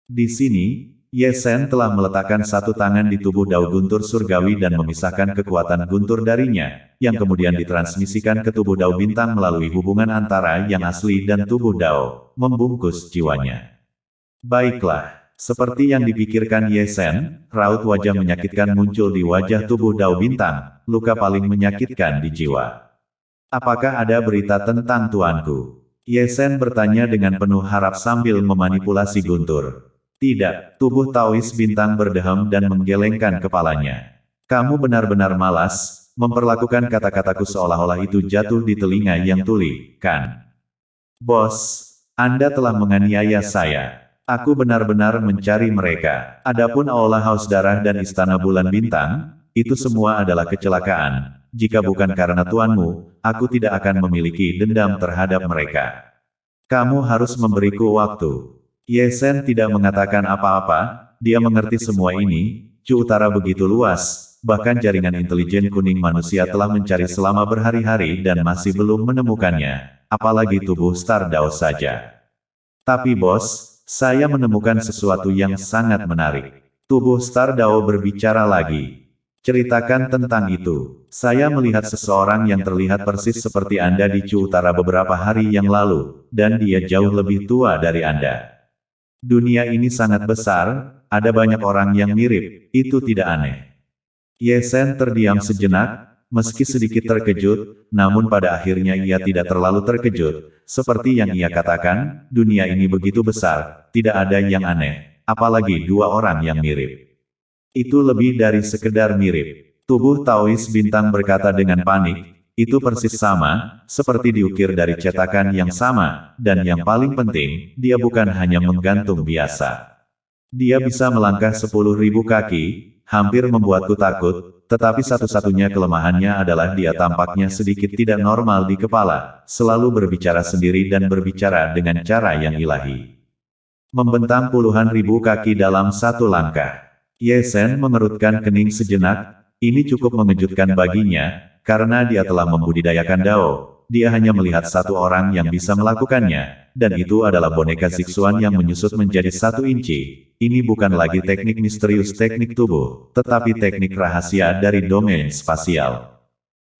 Di sini, Ye Shen telah meletakkan satu tangan di tubuh Dao Guntur Surgawi dan memisahkan kekuatan Guntur darinya, yang kemudian ditransmisikan ke tubuh Dao Bintang melalui hubungan antara yang asli dan tubuh Dao, membungkus jiwanya. Baiklah, seperti yang dipikirkan Ye Shen, raut wajah menyakitkan muncul di wajah tubuh Dao Bintang, luka paling menyakitkan di jiwa. Apakah ada berita tentang tuanku? Ye Shen bertanya dengan penuh harap sambil memanipulasi Guntur. Tidak, tubuh Taois Bintang berdeham dan menggelengkan kepalanya. Kamu benar-benar malas, memperlakukan kata-kataku seolah-olah itu jatuh di telinga yang tuli, kan? Bos, Anda telah menganiaya saya. Aku benar-benar mencari mereka. Adapun Aula Haus Darah dan Istana Bulan Bintang, itu semua adalah kecelakaan. Jika bukan karena tuanmu, aku tidak akan memiliki dendam terhadap mereka. Kamu harus memberiku waktu. Ye Shen tidak mengatakan apa-apa, dia mengerti semua ini, Chu Utara begitu luas, bahkan jaringan intelijen kuning manusia telah mencari selama berhari-hari dan masih belum menemukannya, apalagi tubuh Star Dao saja. Tapi bos, saya menemukan sesuatu yang sangat menarik. Tubuh Star Dao berbicara lagi. Ceritakan tentang itu. Saya melihat seseorang yang terlihat persis seperti Anda di Chu Utara beberapa hari yang lalu, dan dia jauh lebih tua dari Anda. Dunia ini sangat besar, ada banyak orang yang mirip, itu tidak aneh. Ye Shen terdiam sejenak, meski sedikit terkejut, namun pada akhirnya ia tidak terlalu terkejut. Seperti yang ia katakan, dunia ini begitu besar, tidak ada yang aneh, apalagi 2 orang yang mirip. Itu lebih dari sekedar mirip. Tubuh Taois Bintang berkata dengan panik, itu persis sama, seperti diukir dari cetakan yang sama, dan yang paling penting, dia bukan hanya menggantung biasa. Dia bisa melangkah 10.000 kaki, hampir membuatku takut, tetapi satu-satunya kelemahannya adalah dia tampaknya sedikit tidak normal di kepala, selalu berbicara sendiri dan berbicara dengan cara yang ilahi. Membentang puluhan ribu kaki dalam satu langkah. Ye Shen mengerutkan kening sejenak, ini cukup mengejutkan baginya, karena dia telah membudidayakan Dao. Dia hanya melihat satu orang yang bisa melakukannya, dan itu adalah boneka Zixuan yang menyusut menjadi 1 inci. Ini bukan lagi teknik misterius teknik tubuh, tetapi teknik rahasia dari domain spasial.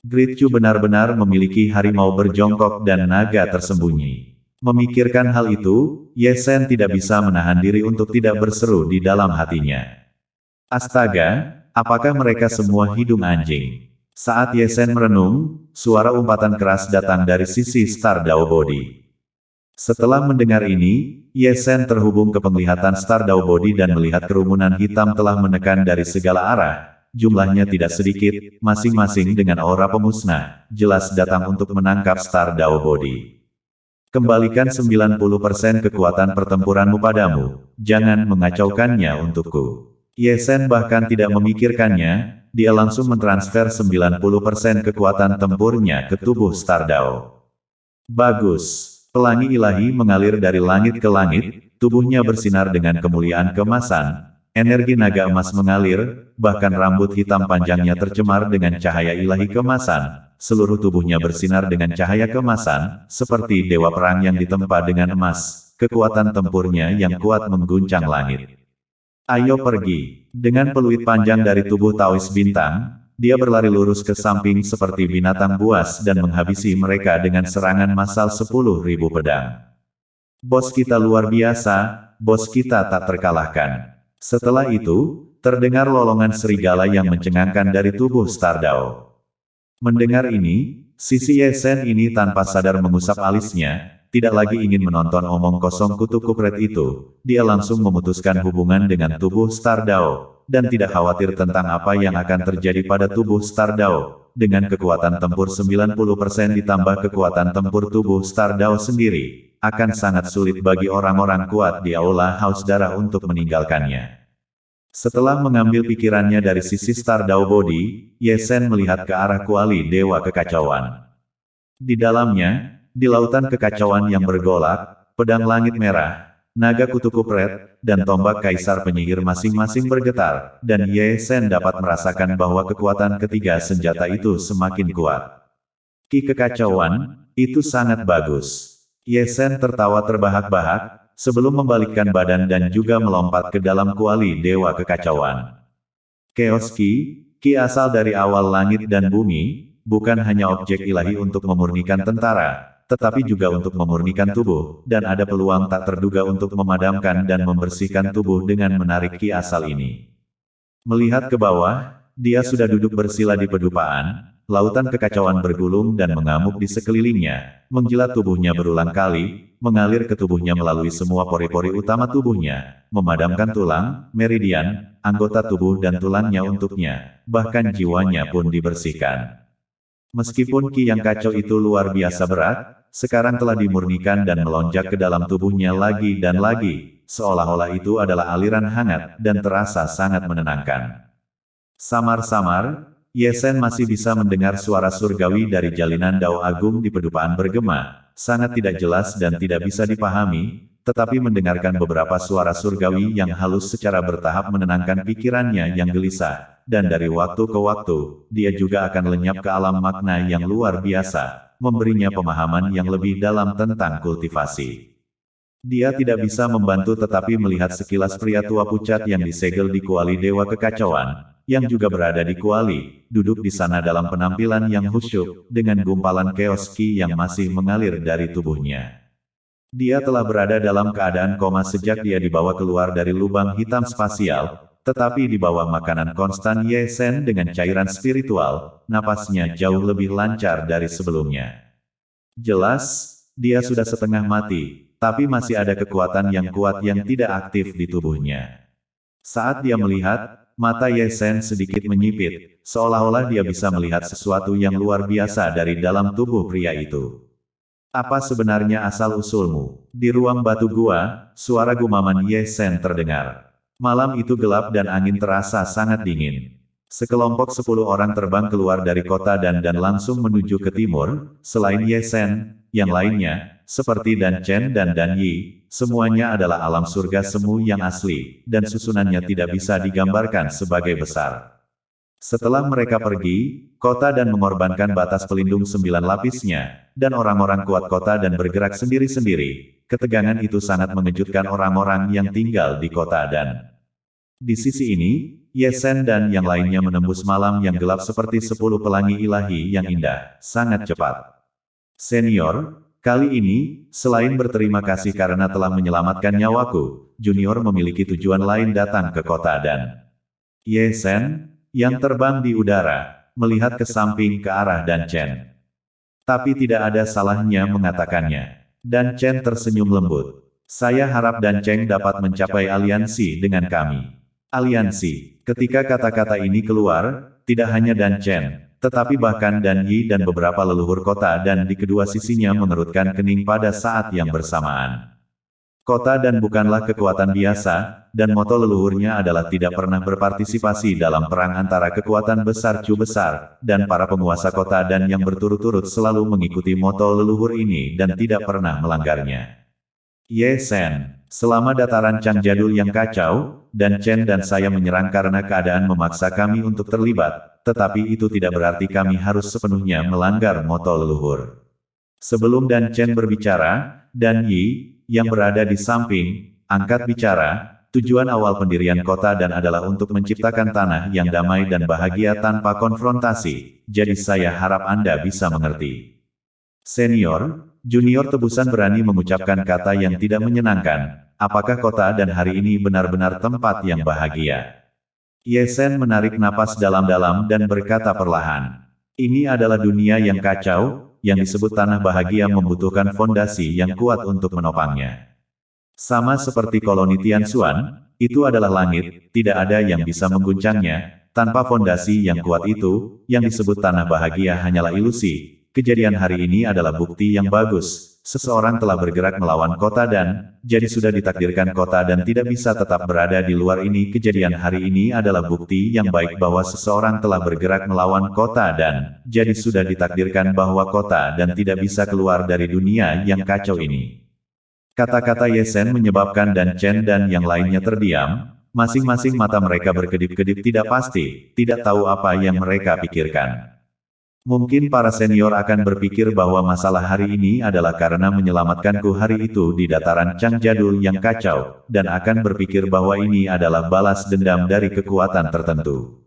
Great Chu benar-benar memiliki harimau berjongkok dan naga tersembunyi. Memikirkan hal itu, Ye Shen tidak bisa menahan diri untuk tidak berseru di dalam hatinya. Astaga, apakah mereka semua hidung anjing? Saat Ye Shen merenung, suara umpatan keras datang dari sisi Star Dao Body. Setelah mendengar ini, Ye Shen terhubung ke penglihatan Star Dao Body dan melihat kerumunan hitam telah menekan dari segala arah. Jumlahnya tidak sedikit, masing-masing dengan aura pemusnah, jelas datang untuk menangkap Star Dao Body. Kembalikan 90% kekuatan pertempuranmu padamu, jangan mengacaukannya untukku. Ye Shen bahkan tidak memikirkannya, dia langsung mentransfer 90% kekuatan tempurnya ke tubuh Star Dao. Bagus. Pelangi ilahi mengalir dari langit ke langit, tubuhnya bersinar dengan kemuliaan keemasan, energi naga emas mengalir, bahkan rambut hitam panjangnya tercemar dengan cahaya ilahi keemasan. Seluruh tubuhnya bersinar dengan cahaya keemasan, seperti dewa perang yang ditempa dengan emas, kekuatan tempurnya yang kuat mengguncang langit. Ayo pergi. Dengan peluit panjang dari tubuh Taois bintang, dia berlari lurus ke samping seperti binatang buas dan menghabisi mereka dengan serangan massal 10.000 pedang. Bos kita luar biasa, bos kita tak terkalahkan. Setelah itu, terdengar lolongan serigala yang mencengangkan dari tubuh Star Dao. Mendengar ini, sisi Ye Shen ini tanpa sadar mengusap alisnya, tidak lagi ingin menonton omong kosong kutu kupret itu, dia langsung memutuskan hubungan dengan tubuh Star Dao, dan tidak khawatir tentang apa yang akan terjadi pada tubuh Star Dao. Dengan kekuatan tempur 90% ditambah kekuatan tempur tubuh Star Dao sendiri, akan sangat sulit bagi orang-orang kuat di Aula Haus Darah untuk meninggalkannya. Setelah mengambil pikirannya dari sisi Star Dao Body, Ye Shen melihat ke arah kuali Dewa Kekacauan. Di dalamnya, di lautan kekacauan yang bergolak, pedang langit merah, naga kutu kupret, dan tombak kaisar penyihir masing-masing bergetar, dan Ye Shen dapat merasakan bahwa kekuatan ketiga senjata itu semakin kuat. Ki kekacauan, itu sangat bagus. Ye Shen tertawa terbahak-bahak, sebelum membalikkan badan dan juga melompat ke dalam kuali Dewa Kekacauan. Chaos Ki, Ki asal dari awal langit dan bumi, bukan hanya objek ilahi untuk memurnikan tentara, tetapi juga untuk memurnikan tubuh, dan ada peluang tak terduga untuk memadamkan dan membersihkan tubuh dengan menarik Ki asal ini. Melihat ke bawah, dia sudah duduk bersila di pedupaan, lautan kekacauan bergulung dan mengamuk di sekelilingnya, menjilat tubuhnya berulang kali, mengalir ke tubuhnya melalui semua pori-pori utama tubuhnya, memadamkan tulang, meridian, anggota tubuh dan tulangnya untuknya, bahkan jiwanya pun dibersihkan. Meskipun ki yang kacau itu luar biasa berat, sekarang telah dimurnikan dan melonjak ke dalam tubuhnya lagi dan lagi, seolah-olah itu adalah aliran hangat dan terasa sangat menenangkan. Samar-samar, Ye Shen masih bisa mendengar suara surgawi dari jalinan Dao Agung di pedupaan bergema, sangat tidak jelas dan tidak bisa dipahami, tetapi mendengarkan beberapa suara surgawi yang halus secara bertahap menenangkan pikirannya yang gelisah, dan dari waktu ke waktu, dia juga akan lenyap ke alam makna yang luar biasa, memberinya pemahaman yang lebih dalam tentang kultivasi. Dia tidak bisa membantu tetapi melihat sekilas pria tua pucat yang disegel di kuali Dewa Kekacauan, yang juga berada di kuali, duduk di sana dalam penampilan yang khusyuk, dengan gumpalan chaos ki yang masih mengalir dari tubuhnya. Dia telah berada dalam keadaan koma sejak dia dibawa keluar dari lubang hitam spasial, tetapi di bawah makanan konstan Ye Shen dengan cairan spiritual, napasnya jauh lebih lancar dari sebelumnya. Jelas, dia sudah setengah mati, tapi masih ada kekuatan yang kuat yang tidak aktif di tubuhnya. Saat dia melihat, mata Ye Shen sedikit menyipit, seolah-olah dia bisa melihat sesuatu yang luar biasa dari dalam tubuh pria itu. Apa sebenarnya asal-usulmu? Di ruang batu gua, suara gumaman Ye Shen terdengar. Malam itu gelap dan angin terasa sangat dingin. Sekelompok 10 orang terbang keluar dari kota dan langsung menuju ke timur, selain Ye Shen, yang lainnya, seperti Dan Chen dan Dan Yi, semuanya adalah alam surga semu yang asli, dan susunannya tidak bisa digambarkan sebagai besar. Setelah mereka pergi, kota dan mengorbankan batas pelindung 9 lapisnya, dan orang-orang kuat kota dan bergerak sendiri-sendiri, ketegangan itu sangat mengejutkan orang-orang yang tinggal di kota dan di sisi ini, Ye Shen dan yang lainnya menembus malam yang gelap seperti 10 pelangi ilahi yang indah, sangat cepat. Senior, kali ini, selain berterima kasih karena telah menyelamatkan nyawaku, Junior memiliki tujuan lain datang ke kota dan Ye Shen, yang terbang di udara, melihat ke samping ke arah Dan Chen. Tapi tidak ada salahnya mengatakannya. Dan Chen tersenyum lembut. Saya harap Dan Chen dapat mencapai aliansi dengan kami. Aliansi. Ketika kata-kata ini keluar, tidak hanya Dan Chen, tetapi bahkan Dan Yi dan beberapa leluhur kota dan di kedua sisinya mengerutkan kening pada saat yang bersamaan. Kota dan bukanlah kekuatan biasa, dan moto leluhurnya adalah tidak pernah berpartisipasi dalam perang antara kekuatan besar Chu besar, dan para penguasa kota dan yang berturut-turut selalu mengikuti moto leluhur ini dan tidak pernah melanggarnya. Ye Shen, selama dataran Chang Jadul yang kacau, Dan Chen dan saya menyerang karena keadaan memaksa kami untuk terlibat, tetapi itu tidak berarti kami harus sepenuhnya melanggar moto leluhur. Sebelum Dan Chen berbicara, Dan Yi, yang berada di samping, angkat bicara, tujuan awal pendirian kota dan adalah untuk menciptakan tanah yang damai dan bahagia tanpa konfrontasi, jadi saya harap Anda bisa mengerti. Senior, Junior tebusan berani mengucapkan kata yang tidak menyenangkan, apakah kota dan hari ini benar-benar tempat yang bahagia? Ye Shen menarik napas dalam-dalam dan berkata perlahan, ini adalah dunia yang kacau, yang disebut tanah bahagia membutuhkan fondasi yang kuat untuk menopangnya. Sama seperti koloni Tianxuan, itu adalah langit, tidak ada yang bisa mengguncangnya, tanpa fondasi yang kuat itu, yang disebut tanah bahagia hanyalah ilusi. Kejadian hari ini adalah bukti yang bagus, seseorang telah bergerak melawan kota dan, jadi sudah ditakdirkan kota dan tidak bisa tetap berada di luar ini. Kejadian hari ini adalah bukti yang baik bahwa seseorang telah bergerak melawan kota dan, jadi sudah ditakdirkan bahwa kota dan tidak bisa keluar dari dunia yang kacau ini. Kata-kata Ye Shen menyebabkan Dan Chen dan yang lainnya terdiam, masing-masing mata mereka berkedip-kedip tidak pasti, tidak tahu apa yang mereka pikirkan. Mungkin para senior akan berpikir bahwa masalah hari ini adalah karena menyelamatkanku hari itu di dataran Chang Jadul yang kacau, dan akan berpikir bahwa ini adalah balas dendam dari kekuatan tertentu.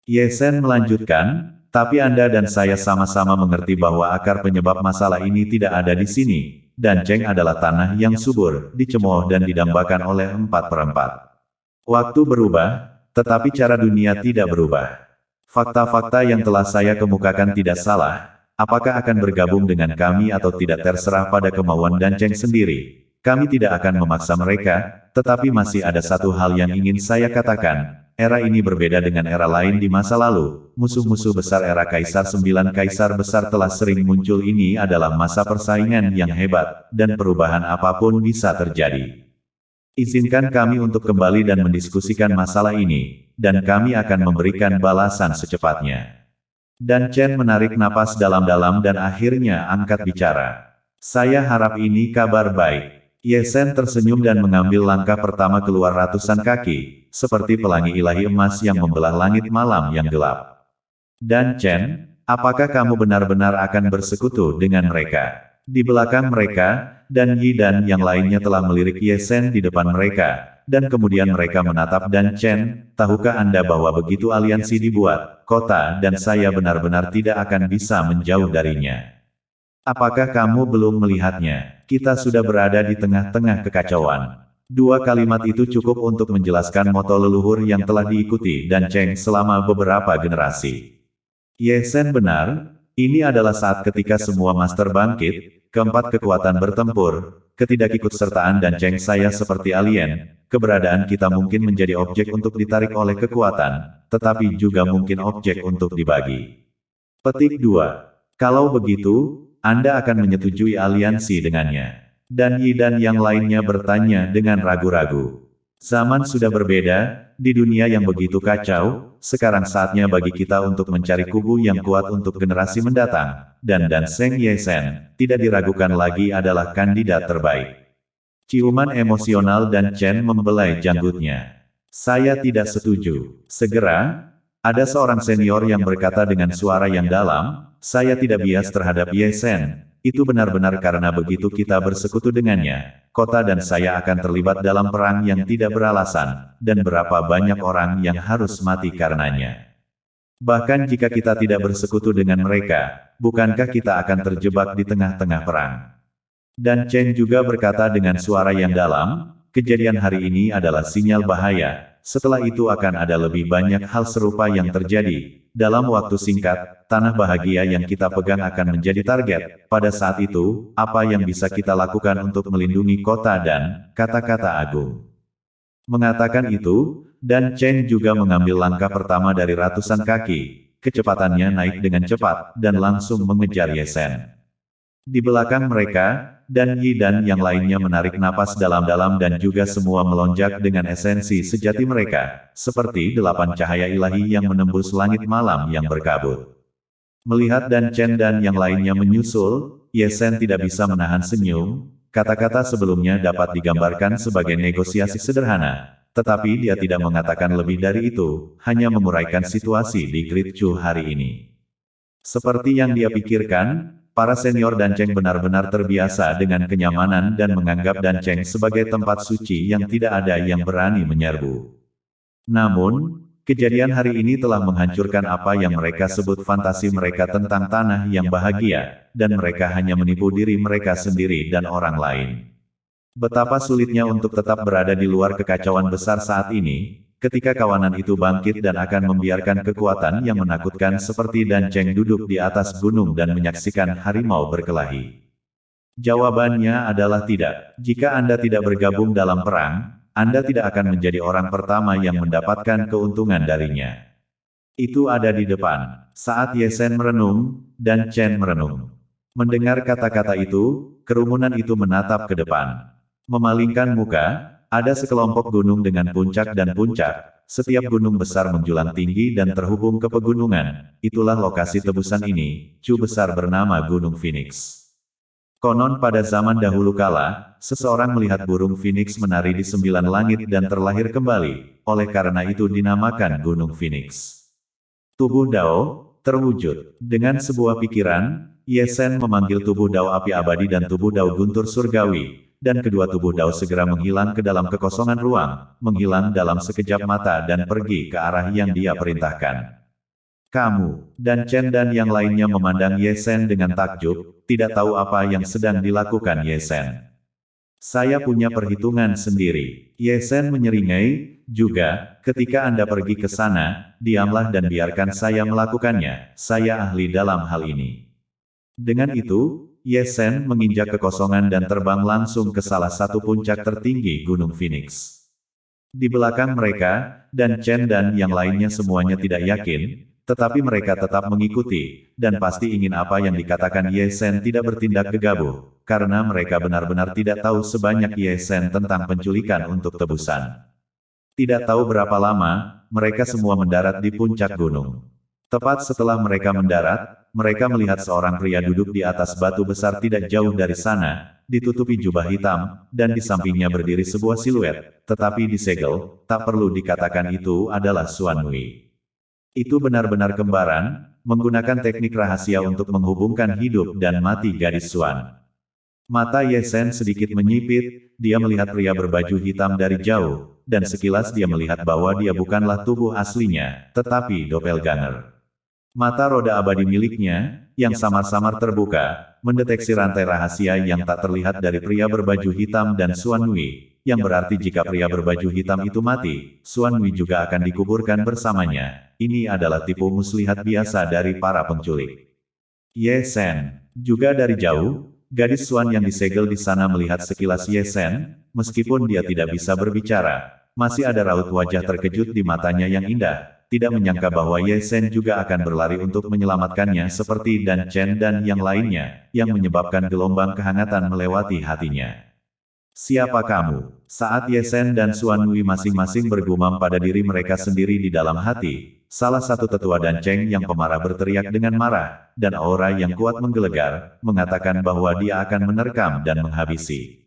Ye Shen melanjutkan, tapi Anda dan saya sama-sama mengerti bahwa akar penyebab masalah ini tidak ada di sini, dan Cheng adalah tanah yang subur, dicemooh dan didambakan oleh 4/4. Waktu berubah, tetapi cara dunia tidak berubah. Fakta-fakta yang telah saya kemukakan tidak salah, apakah akan bergabung dengan kami atau tidak terserah pada kemauan Dan Chen sendiri. Kami tidak akan memaksa mereka, tetapi masih ada satu hal yang ingin saya katakan, era ini berbeda dengan era lain di masa lalu, musuh-musuh besar era Kaisar 9 Kaisar besar telah sering muncul. Ini adalah masa persaingan yang hebat, dan perubahan apapun bisa terjadi. Izinkan kami untuk kembali dan mendiskusikan masalah ini, dan kami akan memberikan balasan secepatnya. Dan Chen menarik napas dalam-dalam dan akhirnya angkat bicara. Saya harap ini kabar baik. Ye Shen tersenyum dan mengambil langkah pertama keluar ratusan kaki, seperti pelangi ilahi emas yang membelah langit malam yang gelap. Dan Chen, apakah kamu benar-benar akan bersekutu dengan mereka? Di belakang mereka, Dan Yi dan yang lainnya telah melirik Ye Shen di depan mereka, dan kemudian mereka menatap Dan Chen. Tahukah Anda bahwa begitu aliansi dibuat, kota dan saya benar-benar tidak akan bisa menjauh darinya? Apakah kamu belum melihatnya? Kita sudah berada di tengah-tengah kekacauan. Dua kalimat itu cukup untuk menjelaskan moto leluhur yang telah diikuti Dan Chen selama beberapa generasi. Ye Shen benar. Ini adalah saat ketika semua master bangkit, keempat kekuatan bertempur, ketidakikutsertaan Dan Chen saya seperti alien, keberadaan kita mungkin menjadi objek untuk ditarik oleh kekuatan, tetapi juga mungkin objek untuk dibagi. Petik 2. Kalau begitu, Anda akan menyetujui aliansi dengannya. Dan Yi dan yang lainnya bertanya dengan ragu-ragu. Zaman sudah berbeda, di dunia yang begitu kacau, sekarang saatnya bagi kita untuk mencari kubu yang kuat untuk generasi mendatang, dan Seng Ye Shen, tidak diragukan lagi adalah kandidat terbaik. Ciuman emosional Dan Chen membelai janggutnya. Saya tidak setuju. Segera, Ada seorang senior yang berkata dengan suara yang dalam, saya tidak bias terhadap Ye Sen. Itu benar-benar karena begitu kita bersekutu dengannya, kota dan saya akan terlibat dalam perang yang tidak beralasan, dan berapa banyak orang yang harus mati karenanya. Bahkan jika kita tidak bersekutu dengan mereka, bukankah kita akan terjebak di tengah-tengah perang? Dan Chen juga berkata dengan suara yang dalam, kejadian hari ini adalah sinyal bahaya. Setelah itu akan ada lebih banyak hal serupa yang terjadi. Dalam waktu singkat, tanah bahagia yang kita pegang akan menjadi target. Pada saat itu, apa yang bisa kita lakukan untuk melindungi kota dan kata-kata agung? Mengatakan itu, dan Chen juga mengambil langkah pertama dari ratusan kaki. Kecepatannya naik dengan cepat, dan langsung mengejar Ye Sen. Di belakang mereka, dan Yi dan yang lainnya menarik napas dalam-dalam dan juga semua melonjak dengan esensi sejati mereka, seperti 8 cahaya ilahi yang menembus langit malam yang berkabut. Melihat dan Chen dan yang lainnya menyusul, Ye Sen tidak bisa menahan senyum. Kata-kata sebelumnya dapat digambarkan sebagai negosiasi sederhana, tetapi dia tidak mengatakan lebih dari itu, hanya menguraikan situasi di Great Chu hari ini. Seperti yang dia pikirkan, para senior dan Cheng benar-benar terbiasa dengan kenyamanan dan menganggap dan Cheng sebagai tempat suci yang tidak ada yang berani menyerbu. Namun, kejadian hari ini telah menghancurkan apa yang mereka sebut fantasi mereka tentang tanah yang bahagia, dan mereka hanya menipu diri mereka sendiri dan orang lain. Betapa sulitnya untuk tetap berada di luar kekacauan besar saat ini, ketika kawanan itu bangkit dan akan membiarkan kekuatan yang menakutkan seperti dan Cheng duduk di atas gunung dan menyaksikan harimau berkelahi. Jawabannya adalah tidak. Jika Anda tidak bergabung dalam perang, Anda tidak akan menjadi orang pertama yang mendapatkan keuntungan darinya. Itu ada di depan. Saat Ye Sen merenung, dan Chen merenung. Mendengar kata-kata itu, kerumunan itu menatap ke depan. Memalingkan muka, ada sekelompok gunung dengan puncak dan puncak. Setiap gunung besar menjulang tinggi dan terhubung ke pegunungan. Itulah lokasi tebusan ini, Chu besar bernama Gunung Phoenix. Konon pada zaman dahulu kala, seseorang melihat burung Phoenix menari di 9 langit dan terlahir kembali. Oleh karena itu dinamakan Gunung Phoenix. Tubuh Dao terwujud. Dengan sebuah pikiran, Ye Sen memanggil tubuh Dao api abadi dan tubuh Dao guntur surgawi. Dan kedua tubuh Dao segera menghilang ke dalam kekosongan ruang, menghilang dalam sekejap mata dan pergi ke arah yang dia perintahkan. Kamu, dan Chen dan yang lainnya memandang Ye Sen dengan takjub, tidak tahu apa yang sedang dilakukan Ye Sen. Saya punya perhitungan sendiri. Ye Sen menyeringai, juga, ketika Anda pergi ke sana, diamlah dan biarkan saya melakukannya, saya ahli dalam hal ini. Dengan itu, Ye Sen menginjak kekosongan dan terbang langsung ke salah satu puncak tertinggi Gunung Phoenix. Di belakang mereka, dan Chen dan yang lainnya semuanya tidak yakin, tetapi mereka tetap mengikuti, dan pasti ingin apa yang dikatakan Ye Sen tidak bertindak gegabah, karena mereka benar-benar tidak tahu sebanyak Ye Sen tentang penculikan untuk tebusan. Tidak tahu berapa lama, mereka semua mendarat di puncak gunung. Tepat setelah mereka mendarat, mereka melihat seorang pria duduk di atas batu besar tidak jauh dari sana, ditutupi jubah hitam, dan di sampingnya berdiri sebuah siluet, tetapi disegel, tak perlu dikatakan itu adalah Xuan Wei. Itu benar-benar kembaran, menggunakan teknik rahasia untuk menghubungkan hidup dan mati gadis Xuan. Mata Ye Sen sedikit menyipit, dia melihat pria berbaju hitam dari jauh, dan sekilas dia melihat bahwa dia bukanlah tubuh aslinya, tetapi doppelganger. Mata roda abadi miliknya, yang samar-samar terbuka, mendeteksi rantai rahasia yang tak terlihat dari pria berbaju hitam dan Xuan Wei, yang berarti jika pria berbaju hitam itu mati, Xuan Wei juga akan dikuburkan bersamanya. Ini adalah tipu muslihat biasa dari para penculik. Ye Sen, juga dari jauh, gadis Xuan yang disegel di sana melihat sekilas Ye Sen, meskipun dia tidak bisa berbicara, masih ada raut wajah terkejut di matanya yang indah. Tidak menyangka bahwa Ye Sen juga akan berlari untuk menyelamatkannya seperti dan Chen dan yang lainnya, yang menyebabkan gelombang kehangatan melewati hatinya. Siapa kamu? Saat Ye Sen dan Xuan Wei masing-masing bergumam pada diri mereka sendiri di dalam hati, salah satu tetua dan Cheng yang pemarah berteriak dengan marah, dan aura yang kuat menggelegar, mengatakan bahwa dia akan menerkam dan menghabisi